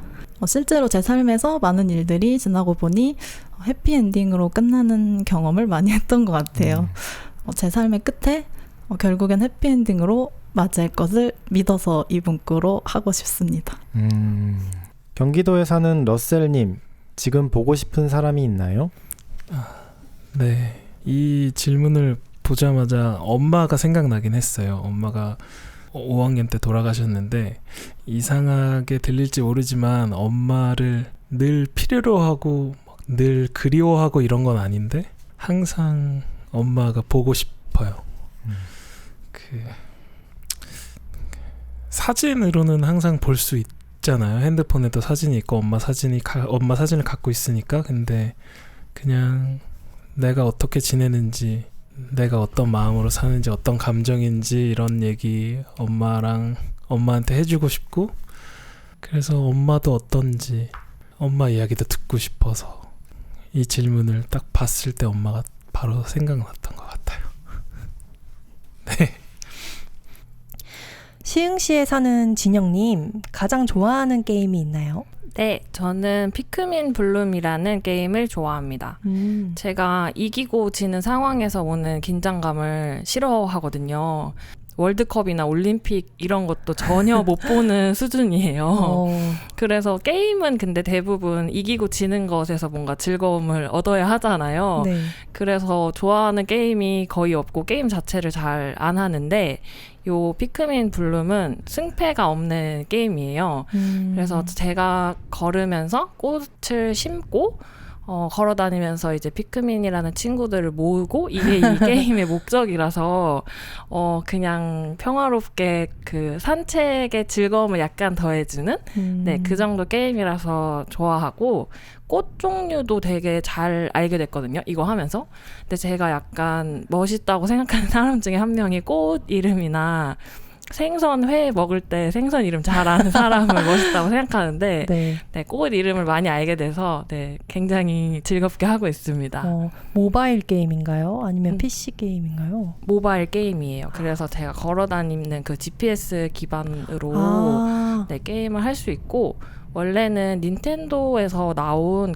실제로 제 삶에서 많은 일들이 지나고 보니 해피엔딩으로 끝나는 경험을 많이 했던 것 같아요. 제 삶의 끝에 결국엔 해피엔딩으로 맞이할 것을 믿어서 이 문구로 하고 싶습니다. 경기도에 사는 러셀님, 지금 보고 싶은 사람이 있나요? 네, 이 질문을 보자마자 엄마가 생각나긴 했어요. 엄마가 5학년 때 돌아가셨는데 이상하게 들릴지 모르지만 엄마를 늘 필요로 하고 늘 그리워하고 이런 건 아닌데 항상 엄마가 보고 싶어요. 그 사진으로는 항상 볼 수 있잖아요. 핸드폰에도 사진이 있고 엄마 사진을 갖고 있으니까. 근데 그냥 내가 어떻게 지내는지, 내가 어떤 마음으로 사는지, 어떤 감정인지 이런 얘기 엄마한테 해주고 싶고, 그래서 엄마도 어떤지 엄마 이야기도 듣고 싶어서 이 질문을 딱 봤을 때 엄마가 바로 생각났던 것 같아요. 네. 시흥시에 사는 진영님, 가장 좋아하는 게임이 있나요? 네, 저는 피크민 블룸이라는 게임을 좋아합니다. 제가 이기고 지는 상황에서 오는 긴장감을 싫어하거든요. 월드컵이나 올림픽 이런 것도 전혀 못 보는 수준이에요. 그래서 게임은 근데 대부분 이기고 지는 것에서 뭔가 즐거움을 얻어야 하잖아요. 네. 그래서 좋아하는 게임이 거의 없고 게임 자체를 잘 안 하는데 요 피크민 블룸은 승패가 없는 게임이에요. 그래서 제가 걸으면서 꽃을 심고 걸어다니면서 이제 피크민이라는 친구들을 모으고 이게 이 게임의 목적이라서 그냥 평화롭게 그 산책의 즐거움을 약간 더해주는 네, 그 정도 게임이라서 좋아하고 꽃 종류도 되게 잘 알게 됐거든요. 이거 하면서. 근데 제가 약간 멋있다고 생각하는 사람 중에 한 명이 꽃 이름이나 생선 회 먹을 때 생선 이름 잘 아는 사람을 멋있다고 생각하는데 네, 꽃 이름을 많이 알게 돼서 네, 굉장히 즐겁게 하고 있습니다. 모바일 게임인가요? 아니면 PC 게임인가요? 모바일 게임이에요. 그래서 제가 걸어다니는 그 GPS 기반으로 네, 게임을 할 수 있고 원래는 닌텐도에서 나온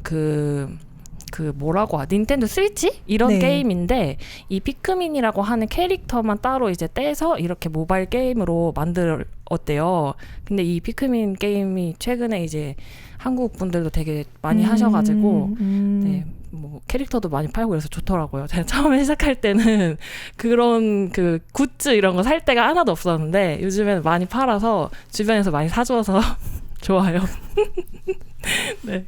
닌텐도 스위치? 이런 네. 게임인데 이 피크민이라고 하는 캐릭터만 따로 이제 떼서 이렇게 모바일 게임으로 만들었대요. 근데 이 피크민 게임이 최근에 이제 한국 분들도 되게 많이 하셔가지고 네, 뭐 캐릭터도 많이 팔고 그래서 좋더라고요. 제가 처음에 시작할 때는 그런 그 굿즈 이런 거 살 데가 하나도 없었는데 요즘에는 많이 팔아서 주변에서 많이 사줘서 좋아요. 네.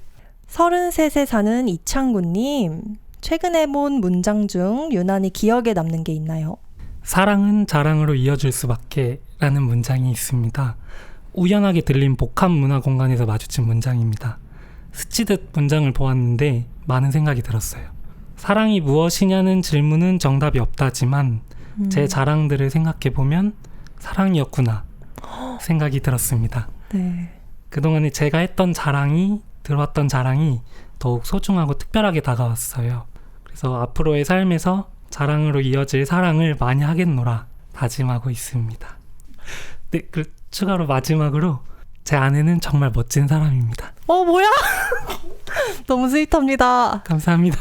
33세 사는 이창구님, 최근에 본 문장 중 유난히 기억에 남는 게 있나요? 사랑은 자랑으로 이어질 수밖에 라는 문장이 있습니다. 우연하게 들린 복합 문화 공간에서 마주친 문장입니다. 스치듯 문장을 보았는데 많은 생각이 들었어요. 사랑이 무엇이냐는 질문은 정답이 없다지만 제 자랑들을 생각해보면 사랑이었구나 생각이 들었습니다. 네. 그동안에 제가 했던 들어왔던 자랑이 더욱 소중하고 특별하게 다가왔어요. 그래서 앞으로의 삶에서 자랑으로 이어질 사랑을 많이 하겠노라 다짐하고 있습니다. 네, 추가로 마지막으로 제 아내는 정말 멋진 사람입니다. 뭐야? 너무 스윗합니다. 감사합니다.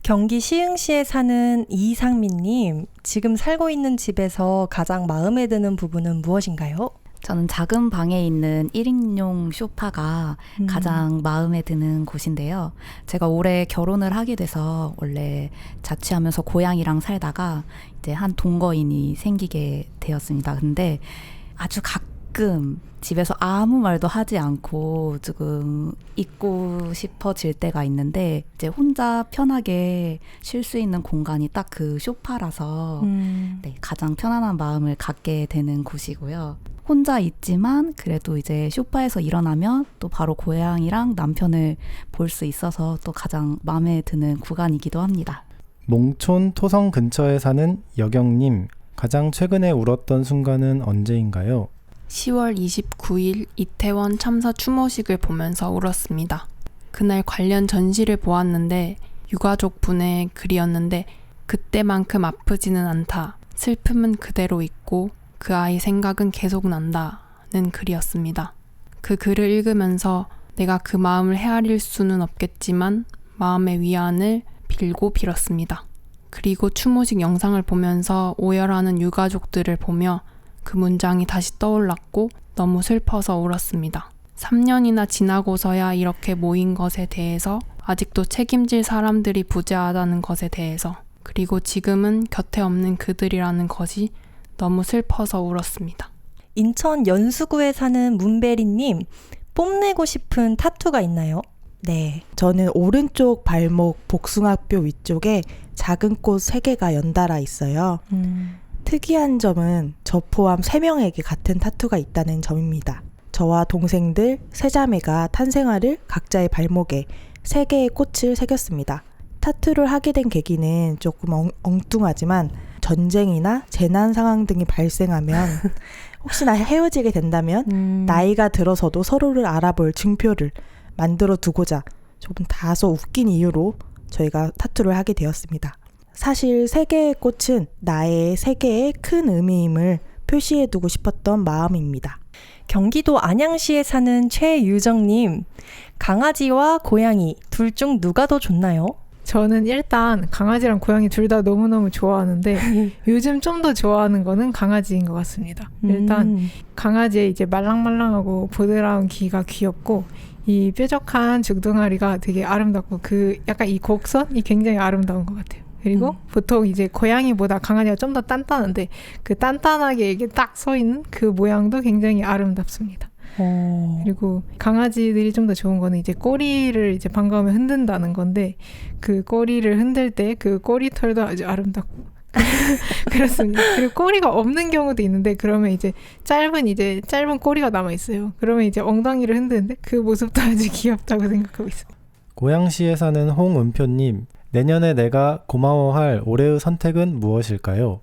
경기 시흥시에 사는 이상민님, 지금 살고 있는 집에서 가장 마음에 드는 부분은 무엇인가요? 저는 작은 방에 있는 1인용 소파가 가장 마음에 드는 곳인데요. 제가 올해 결혼을 하게 돼서 원래 자취하면서 고양이랑 살다가 이제 한 동거인이 생기게 되었습니다. 근데 아주 가끔 집에서 아무 말도 하지 않고 조금 있고 싶어질 때가 있는데 이제 혼자 편하게 쉴 수 있는 공간이 딱 그 소파라서 네, 가장 편안한 마음을 갖게 되는 곳이고요. 혼자 있지만 그래도 이제 소파에서 일어나면 또 바로 고양이랑 남편을 볼 수 있어서 또 가장 마음에 드는 구간이기도 합니다. 몽촌 토성 근처에 사는 여경님, 가장 최근에 울었던 순간은 언제인가요? 10월 29일 이태원 참사 추모식을 보면서 울었습니다. 그날 관련 전시를 보았는데 유가족 분의 글이었는데 그때만큼 아프지는 않다. 슬픔은 그대로 있고 그 아이 생각은 계속 난다는 글이었습니다. 그 글을 읽으면서 내가 그 마음을 헤아릴 수는 없겠지만 마음의 위안을 빌고 빌었습니다. 그리고 추모식 영상을 보면서 오열하는 유가족들을 보며 그 문장이 다시 떠올랐고 너무 슬퍼서 울었습니다. 3년이나 지나고서야 이렇게 모인 것에 대해서, 아직도 책임질 사람들이 부재하다는 것에 대해서, 그리고 지금은 곁에 없는 그들이라는 것이 너무 슬퍼서 울었습니다. 인천 연수구에 사는 문베리님, 뽐내고 싶은 타투가 있나요? 네, 저는 오른쪽 발목 복숭아뼈 위쪽에 작은 꽃 3개가 연달아 있어요. 특이한 점은 저 포함 3명에게 같은 타투가 있다는 점입니다. 저와 동생들 3자매가 탄생아를 각자의 발목에 3개의 꽃을 새겼습니다. 타투를 하게 된 계기는 조금 엉뚱하지만 전쟁이나 재난 상황 등이 발생하면 혹시나 헤어지게 된다면 나이가 들어서도 서로를 알아볼 증표를 만들어 두고자 조금 다소 웃긴 이유로 저희가 타투를 하게 되었습니다. 사실 3개의 꽃은 나의 3개의 큰 의미임을 표시해 두고 싶었던 마음입니다. 경기도 안양시에 사는 최유정님, 강아지와 고양이 둘 중 누가 더 좋나요? 저는 일단 강아지랑 고양이 둘 다 너무너무 좋아하는데 요즘 좀 더 좋아하는 거는 강아지인 것 같습니다. 일단 강아지의 이제 말랑말랑하고 보드라운 귀가 귀엽고 이 뾰족한 죽둥아리가 되게 아름답고 그 약간 이 곡선이 굉장히 아름다운 것 같아요. 그리고 보통 이제 고양이보다 강아지가 좀 더 단단한데 그 단단하게 이게 딱 서 있는 그 모양도 굉장히 아름답습니다. 그리고 강아지들이 좀 더 좋은 거는 이제 꼬리를 이제 반가우면 흔든다는 건데 그 꼬리를 흔들 때 그 꼬리털도 아주 아름답고 그렇습니다. 그리고 꼬리가 없는 경우도 있는데 그러면 이제 짧은 꼬리가 남아 있어요. 그러면 이제 엉덩이를 흔드는데 그 모습도 아주 귀엽다고 생각하고 있습니다. 고양시에 사는 홍은표님, 내년에 내가 고마워할 올해의 선택은 무엇일까요?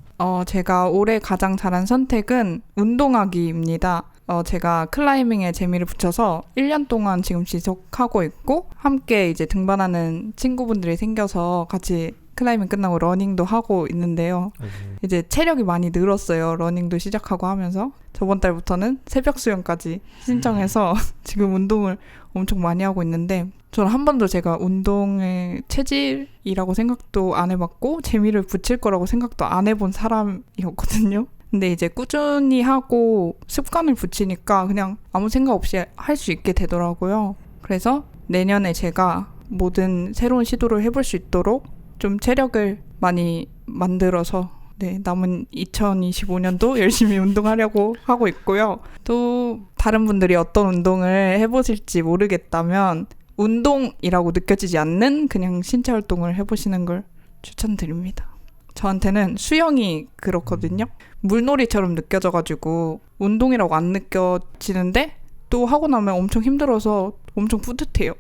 제가 올해 가장 잘한 선택은 운동하기입니다. 제가 클라이밍에 재미를 붙여서 1년 동안 지금 지속하고 있고 함께 이제 등반하는 친구분들이 생겨서 같이 클라이밍 끝나고 러닝도 하고 있는데요. 이제 체력이 많이 늘었어요. 러닝도 시작하고 하면서 저번 달부터는 새벽 수영까지 신청해서 지금 운동을 엄청 많이 하고 있는데 저는 한 번도 제가 운동의 체질이라고 생각도 안 해봤고 재미를 붙일 거라고 생각도 안 해본 사람이었거든요. 근데 이제 꾸준히 하고 습관을 붙이니까 그냥 아무 생각 없이 할 수 있게 되더라고요. 그래서 내년에 제가 모든 새로운 시도를 해볼 수 있도록 좀 체력을 많이 만들어서 남은 2025년도 열심히 운동하려고 하고 있고요. 또 다른 분들이 어떤 운동을 해보실지 모르겠다면 운동이라고 느껴지지 않는 그냥 신체 활동을 해보시는 걸 추천드립니다. 저한테는 수영이 그렇거든요. 물놀이처럼 느껴져가지고 운동이라고 안 느껴지는데 또 하고 나면 엄청 힘들어서 엄청 뿌듯해요.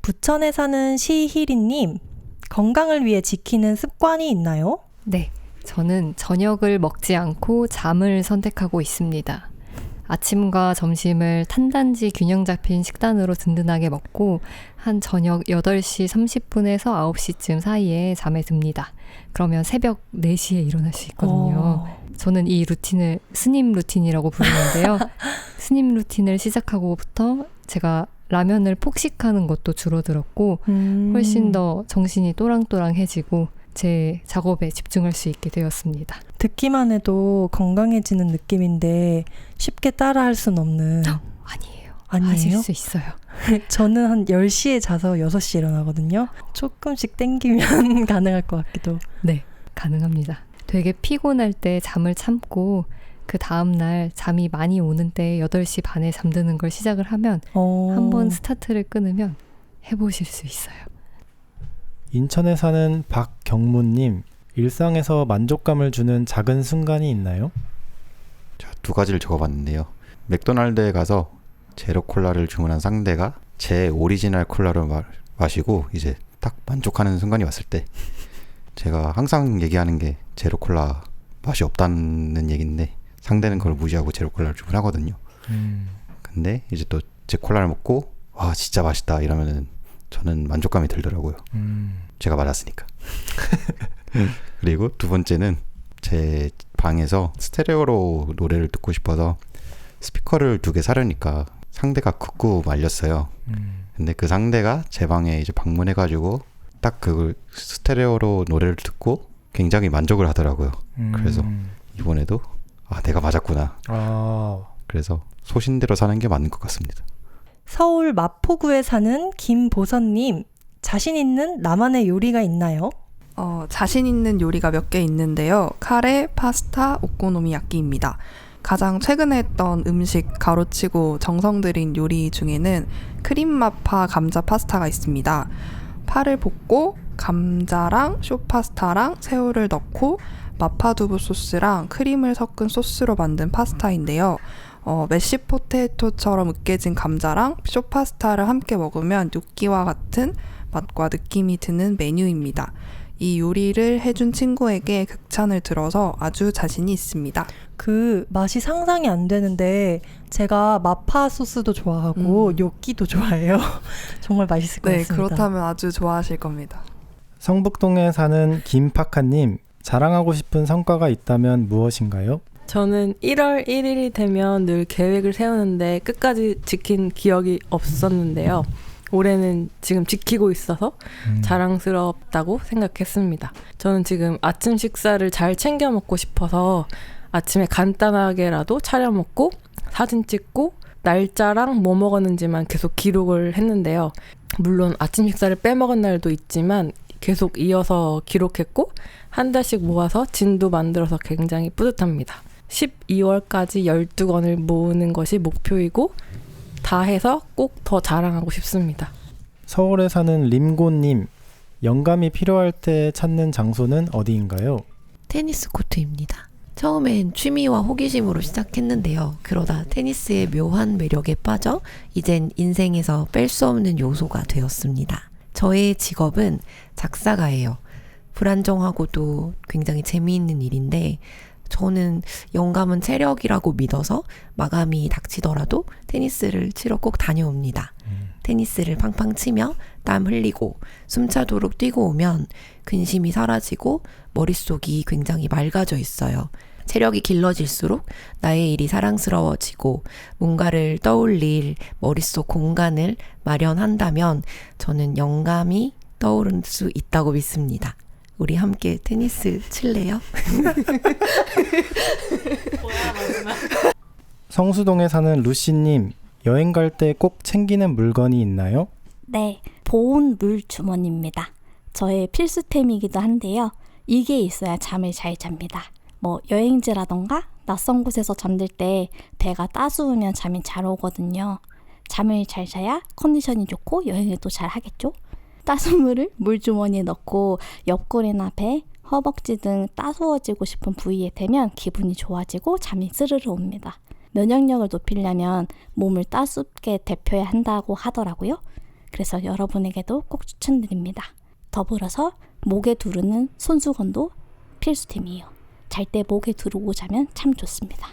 부천에 사는 시희리님, 건강을 위해 지키는 습관이 있나요? 네, 저는 저녁을 먹지 않고 잠을 선택하고 있습니다. 아침과 점심을 탄단지 균형 잡힌 식단으로 든든하게 먹고 한 저녁 8시 30분에서 9시쯤 사이에 잠에 듭니다. 그러면 새벽 4시에 일어날 수 있거든요. 저는 이 루틴을 스님 루틴이라고 부르는데요. 스님 루틴을 시작하고부터 제가 라면을 폭식하는 것도 줄어들었고 훨씬 더 정신이 또랑또랑해지고 제 작업에 집중할 수 있게 되었습니다. 듣기만 해도 건강해지는 느낌인데 쉽게 따라할 순 없는. 아니에요. 아니에요? 하실 수 있어요. 저는 한 10시에 자서 6시에 일어나거든요. 조금씩 땡기면 가능할 것 같기도. 네, 가능합니다. 되게 피곤할 때 잠을 참고 그 다음날 잠이 많이 오는 때 8시 반에 잠드는 걸 시작을 하면 한번 스타트를 끊으면 해보실 수 있어요. 인천에 사는 박경문님, 일상에서 만족감을 주는 작은 순간이 있나요? 자, 2가지를 적어봤는데요. 맥도날드에 가서 제로 콜라를 주문한 상대가 제 오리지널 콜라를 마시고 이제 딱 만족하는 순간이 왔을 때, 제가 항상 얘기하는 게 제로 콜라 맛이 없다는 얘기인데 상대는 그걸 무시하고 제로 콜라를 주문하거든요. 근데 이제 또 제 콜라를 먹고 와 진짜 맛있다 이러면은 저는 만족감이 들더라고요. 제가 맞았으니까. 그리고 2번째는 제 방에서 스테레오로 노래를 듣고 싶어서 스피커를 2개 사려니까 상대가 극구 말렸어요. 근데 그 상대가 제 방에 이제 방문해가지고 딱 그 스테레오로 노래를 듣고 굉장히 만족을 하더라고요. 그래서 이번에도 내가 맞았구나. 그래서 소신대로 사는 게 맞는 것 같습니다. 서울 마포구에 사는 김보선님, 자신 있는 나만의 요리가 있나요? 자신 있는 요리가 몇 개 있는데요. 카레, 파스타, 오코노미야끼입니다. 가장 최근에 했던 음식 가로치고 정성 들인 요리 중에는 크림마파 감자 파스타가 있습니다. 파를 볶고 감자랑 쇼파스타랑 새우를 넣고 마파두부 소스랑 크림을 섞은 소스로 만든 파스타인데요. 메시포테이토처럼 으깨진 감자랑 쇼파스타를 함께 먹으면 뇨끼와 같은 맛과 느낌이 드는 메뉴입니다. 이 요리를 해준 친구에게 극찬을 들어서 아주 자신이 있습니다. 그 맛이 상상이 안 되는데 제가 마파 소스도 좋아하고 뇨끼도 좋아해요. 정말 맛있을 것 같습니다. 네, 그렇다면 아주 좋아하실 겁니다. 성북동에 사는 김파카님, 자랑하고 싶은 성과가 있다면 무엇인가요? 저는 1월 1일이 되면 늘 계획을 세우는데 끝까지 지킨 기억이 없었는데요. 올해는 지금 지키고 있어서 자랑스럽다고 생각했습니다. 저는 지금 아침 식사를 잘 챙겨 먹고 싶어서 아침에 간단하게라도 차려 먹고 사진 찍고 날짜랑 뭐 먹었는지만 계속 기록을 했는데요. 물론 아침 식사를 빼먹은 날도 있지만 계속 이어서 기록했고 한 달씩 모아서 진도 만들어서 굉장히 뿌듯합니다. 12월까지 12권을 모으는 것이 목표이고 다 해서 꼭 더 자랑하고 싶습니다. 서울에 사는 림고님, 영감이 필요할 때 찾는 장소는 어디인가요? 테니스 코트입니다. 처음엔 취미와 호기심으로 시작했는데요. 그러다 테니스의 묘한 매력에 빠져 이젠 인생에서 뺄 수 없는 요소가 되었습니다. 저의 직업은 작사가예요. 불안정하고도 굉장히 재미있는 일인데 저는 영감은 체력이라고 믿어서 마감이 닥치더라도 테니스를 치러 꼭 다녀옵니다. 테니스를 팡팡 치며 땀 흘리고 숨차도록 뛰고 오면 근심이 사라지고 머릿속이 굉장히 맑아져 있어요. 체력이 길러질수록 나의 일이 사랑스러워지고 뭔가를 떠올릴 머릿속 공간을 마련한다면 저는 영감이 떠오를 수 있다고 믿습니다. 우리 함께 테니스 칠래요? 성수동에 사는 루시님, 여행 갈 때 꼭 챙기는 물건이 있나요? 네, 보온 물 주머니입니다. 저의 필수템이기도 한데요. 이게 있어야 잠을 잘 잡니다. 뭐 여행지라던가 낯선 곳에서 잠들 때 배가 따스우면 잠이 잘 오거든요. 잠을 잘 자야 컨디션이 좋고 여행을 또 잘 하겠죠? 따스운 물을 물주머니에 넣고 옆구리나 배, 허벅지 등 따스워지고 싶은 부위에 대면 기분이 좋아지고 잠이 스르르 옵니다. 면역력을 높이려면 몸을 따숩게 데펴야 한다고 하더라고요. 그래서 여러분에게도 꼭 추천드립니다. 더불어서 목에 두르는 손수건도 필수템이에요. 잘 때 목에 두르고 자면 참 좋습니다.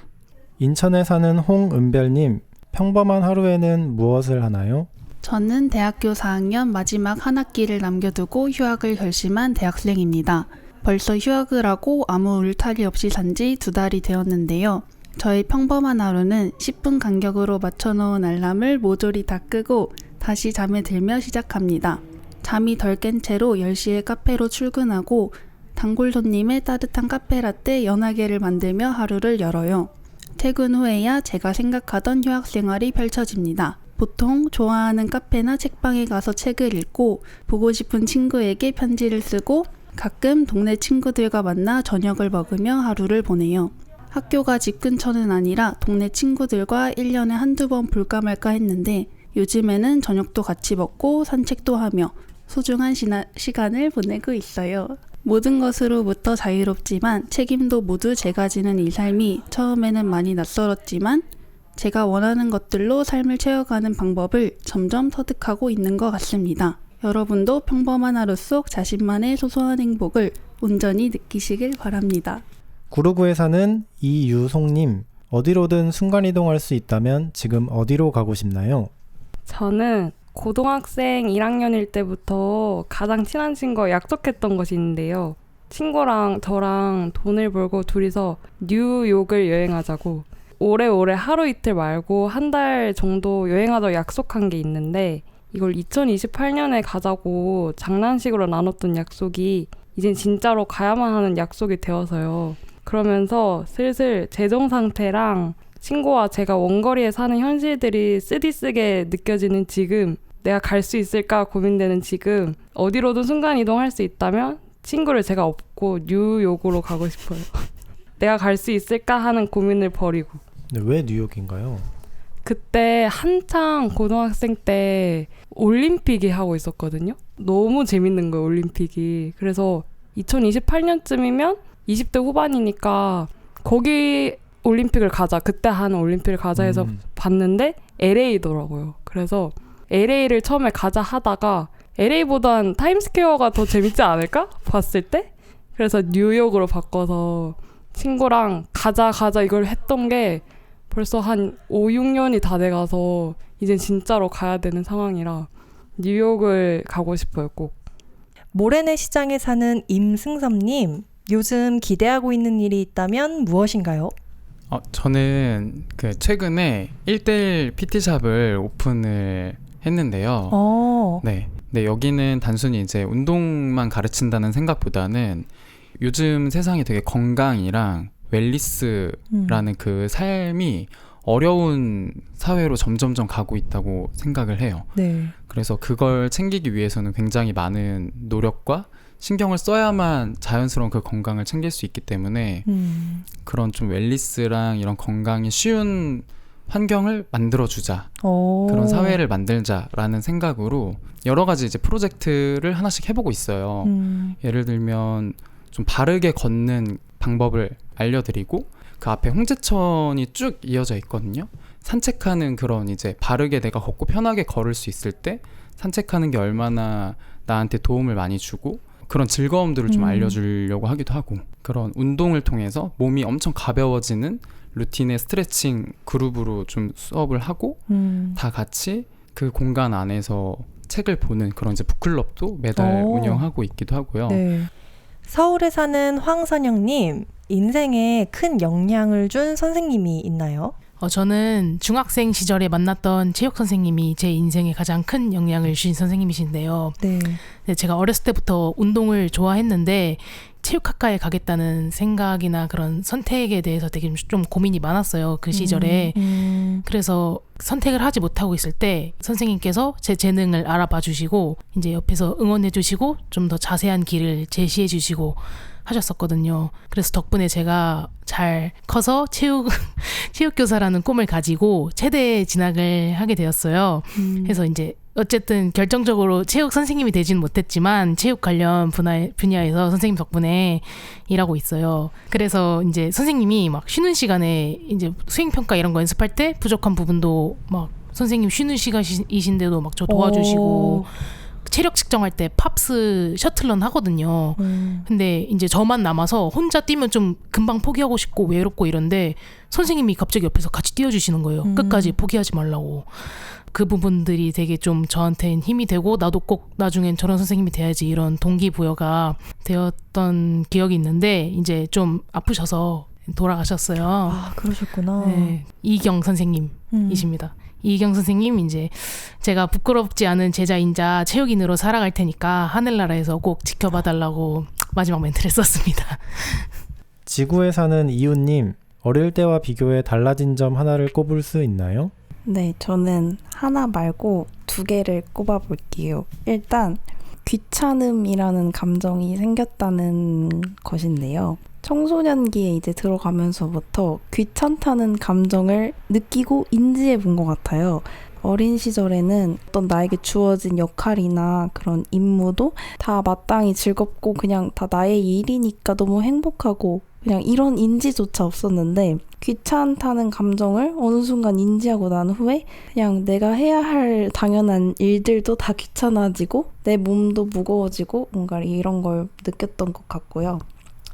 인천에 사는 홍은별님, 평범한 하루에는 무엇을 하나요? 저는 대학교 4학년 마지막 한 학기를 남겨두고 휴학을 결심한 대학생입니다. 벌써 휴학을 하고 아무 울타리 없이 산 지 2달이 되었는데요. 저의 평범한 하루는 10분 간격으로 맞춰놓은 알람을 모조리 다 끄고 다시 잠에 들며 시작합니다. 잠이 덜 깬 채로 10시에 카페로 출근하고 단골 손님의 따뜻한 카페라떼 연하게를 만들며 하루를 열어요. 퇴근 후에야 제가 생각하던 휴학 생활이 펼쳐집니다. 보통 좋아하는 카페나 책방에 가서 책을 읽고 보고 싶은 친구에게 편지를 쓰고 가끔 동네 친구들과 만나 저녁을 먹으며 하루를 보내요. 학교가 집 근처는 아니라 동네 친구들과 1년에 한두 번 볼까 말까 했는데 요즘에는 저녁도 같이 먹고 산책도 하며 소중한 시간을 보내고 있어요. 모든 것으로부터 자유롭지만 책임도 모두 제가 지는 이 삶이 처음에는 많이 낯설었지만 제가 원하는 것들로 삶을 채워가는 방법을 점점 터득하고 있는 것 같습니다. 여러분도 평범한 하루 속 자신만의 소소한 행복을 온전히 느끼시길 바랍니다. 구로구에 사는 이유송님, 어디로든 순간이동할 수 있다면 지금 어디로 가고 싶나요? 저는 고등학생 1학년일 때부터 가장 친한 친구와 약속했던 것이 있는데요. 친구랑 저랑 돈을 벌고 둘이서 뉴욕을 여행하자고, 오래오래 하루 이틀 말고 한 달 정도 여행하자고 약속한 게 있는데 이걸 2028년에 가자고 장난식으로 나눴던 약속이 이젠 진짜로 가야만 하는 약속이 되어서요. 그러면서 슬슬 재정 상태랑 친구와 제가 원거리에 사는 현실들이 쓰디쓰게 느껴지는 지금, 내가 갈 수 있을까 고민되는 지금, 어디로든 순간이동할 수 있다면 친구를 제가 업고 뉴욕으로 가고 싶어요. 내가 갈 수 있을까 하는 고민을 버리고. 근데 왜 뉴욕인가요? 그때 한창 고등학생 때 올림픽이 하고 있었거든요. 너무 재밌는 거예요, 올림픽이. 그래서 2028년쯤이면 20대 후반이니까 거기 올림픽을 가자. 그때 하는 올림픽을 가자 해서 봤는데 LA더라고요. 그래서 LA를 처음에 가자 하다가 LA보단 타임스퀘어가 더 재밌지 않을까? 봤을 때? 그래서 뉴욕으로 바꿔서 친구랑 가자 이걸 했던 게 벌써 한 5, 6년이 다 돼가서 이젠 진짜로 가야 되는 상황이라 뉴욕을 가고 싶어요, 꼭. 모래내 시장에 사는 임승섭님, 요즘 기대하고 있는 일이 있다면 무엇인가요? 저는 최근에 1:1 PT샵을 오픈을 했는데요. 네, 여기는 단순히 이제 운동만 가르친다는 생각보다는 요즘 세상이 되게 건강이랑 웰니스라는 그 삶이 어려운 사회로 점점점 가고 있다고 생각을 해요. 네. 그래서 그걸 챙기기 위해서는 굉장히 많은 노력과 신경을 써야만 자연스러운 그 건강을 챙길 수 있기 때문에 그런 좀 웰니스랑 이런 건강이 쉬운 환경을 만들어주자. 그런 사회를 만들자라는 생각으로 여러 가지 이제 프로젝트를 하나씩 해보고 있어요. 예를 들면 좀 바르게 걷는 방법을 알려드리고 그 앞에 홍제천이 쭉 이어져 있거든요. 산책하는 그런 이제 바르게 내가 걷고 편하게 걸을 수 있을 때 산책하는 게 얼마나 나한테 도움을 많이 주고 그런 즐거움들을 좀 알려주려고 하기도 하고 그런 운동을 통해서 몸이 엄청 가벼워지는 루틴의 스트레칭 그룹으로 좀 수업을 하고 다 같이 그 공간 안에서 책을 보는 그런 이제 북클럽도 매달 운영하고 있기도 하고요. 네. 서울에 사는 황선영님, 인생에 큰 영향을 준 선생님이 있나요? 저는 중학생 시절에 만났던 체육 선생님이 제 인생에 가장 큰 영향을 주신 선생님이신데요. 네, 제가 어렸을 때부터 운동을 좋아했는데 체육학과에 가겠다는 생각이나 그런 선택에 대해서 되게 좀 고민이 많았어요. 그 시절에. 그래서 선택을 하지 못하고 있을 때 선생님께서 제 재능을 알아봐 주시고 이제 옆에서 응원해 주시고 좀 더 자세한 길을 제시해 주시고 하셨었거든요. 그래서 덕분에 제가 잘 커서 체육교사라는 꿈을 가지고 체대에 진학을 하게 되었어요. 그래서 이제 어쨌든 결정적으로 체육 선생님이 되진 못했지만 체육 관련 분야에서 선생님 덕분에 일하고 있어요. 그래서 이제 선생님이 막 쉬는 시간에 이제 수행평가 이런 거 연습할 때 부족한 부분도 막 선생님 쉬는 시간이신데도 막 저 도와주시고 체력 측정할 때 팝스 셔틀런 하거든요. 근데 이제 저만 남아서 혼자 뛰면 좀 금방 포기하고 싶고 외롭고 이런데 선생님이 갑자기 옆에서 같이 뛰어주시는 거예요. 끝까지 포기하지 말라고. 그 부분들이 되게 좀 저한테는 힘이 되고 나도 꼭 나중엔 저런 선생님이 돼야지 이런 동기부여가 되었던 기억이 있는데 이제 좀 아프셔서 돌아가셨어요. 아, 그러셨구나. 네, 이경 선생님이십니다. 이경 선생님, 이제 제가 부끄럽지 않은 제자인자 체육인으로 살아갈 테니까 하늘나라에서 꼭 지켜봐달라고 마지막 멘트를 썼습니다. 지구에 사는 이웃님, 어릴 때와 비교해 달라진 점 하나를 꼽을 수 있나요? 네, 저는 하나 말고 2개를 꼽아볼게요. 일단 귀찮음이라는 감정이 생겼다는 것인데요. 청소년기에 이제 들어가면서부터 귀찮다는 감정을 느끼고 인지해 본 것 같아요. 어린 시절에는 어떤 나에게 주어진 역할이나 그런 임무도 다 마땅히 즐겁고 그냥 다 나의 일이니까 너무 행복하고 그냥 이런 인지조차 없었는데 귀찮다는 감정을 어느 순간 인지하고 난 후에 그냥 내가 해야 할 당연한 일들도 다 귀찮아지고 내 몸도 무거워지고 뭔가 이런 걸 느꼈던 것 같고요.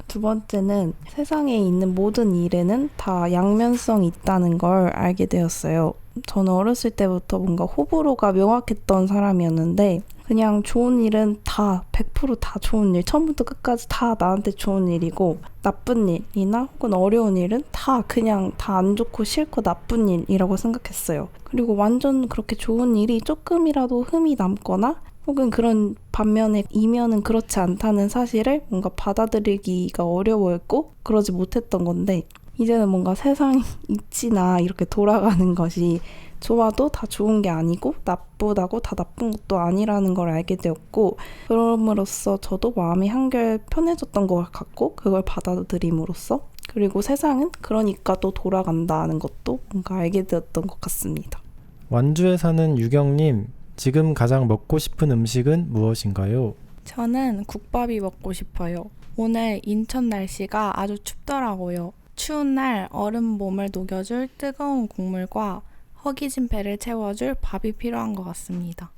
2번째는 세상에 있는 모든 일에는 다 양면성이 있다는 걸 알게 되었어요. 저는 어렸을 때부터 뭔가 호불호가 명확했던 사람이었는데 그냥 좋은 일은 다 100% 다 좋은 일, 처음부터 끝까지 다 나한테 좋은 일이고 나쁜 일이나 혹은 어려운 일은 다 그냥 다 안 좋고 싫고 나쁜 일이라고 생각했어요. 그리고 완전 그렇게 좋은 일이 조금이라도 흠이 남거나 혹은 그런 반면에 이면은 그렇지 않다는 사실을 뭔가 받아들이기가 어려워했고 그러지 못했던 건데 이제는 뭔가 세상 이치나 이렇게 돌아가는 것이 좋아도 다 좋은 게 아니고 나쁘다고 다 나쁜 것도 아니라는 걸 알게 되었고, 그럼으로써 저도 마음이 한결 편해졌던 것 같고, 그걸 받아들임으로써, 그리고 세상은 그러니까 또 돌아간다는 것도 뭔가 알게 되었던 것 같습니다. 완주에 사는 유경님, 지금 가장 먹고 싶은 음식은 무엇인가요? 저는 국밥이 먹고 싶어요. 오늘 인천 날씨가 아주 춥더라고요. 추운 날 얼음 몸을 녹여줄 뜨거운 국물과 허기진 배를 채워줄 밥이 필요한 것 같습니다.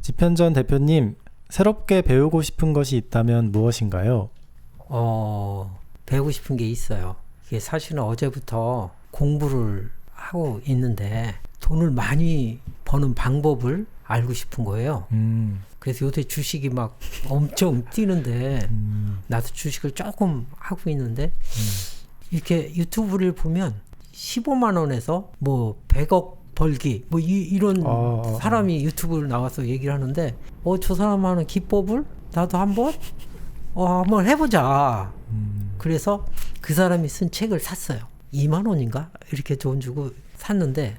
지편전 대표님, 새롭게 배우고 싶은 것이 있다면 무엇인가요? 배우고 싶은 게 있어요. 이게 사실은 어제부터 공부를 하고 있는데 돈을 많이 버는 방법을 알고 싶은 거예요. 그래서 요새 주식이 막 엄청 뛰는데 나도 주식을 조금 하고 있는데 이렇게 유튜브를 보면 15만 원에서 뭐 100억 벌기 뭐 이런 사람이 유튜브를 나와서 얘기를 하는데 저 사람 하는 기법을 나도 한번 해보자. 그래서 그 사람이 쓴 책을 샀어요. 2만 원인가? 이렇게 돈 주고 샀는데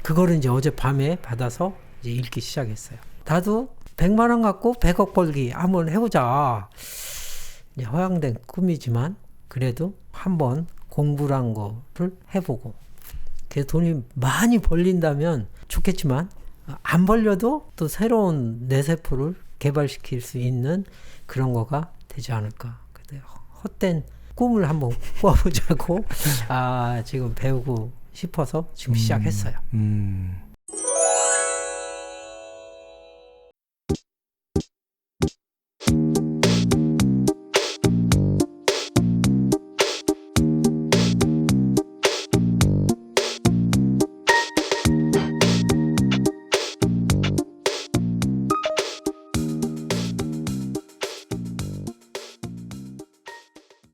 그거를 이제 어젯밤에 받아서 이제 읽기 시작했어요. 나도 100만 원 갖고 100억 벌기 한번 해보자. 이제 허황된 꿈이지만 그래도 한번 공부란 거를 해보고, 그래서 돈이 많이 벌린다면 좋겠지만 안 벌려도 또 새로운 뇌세포를 개발시킬 수 있는 그런 거가 되지 않을까. 헛된 꿈을 한번 꾸어보자고 지금 배우고 싶어서 지금 시작했어요.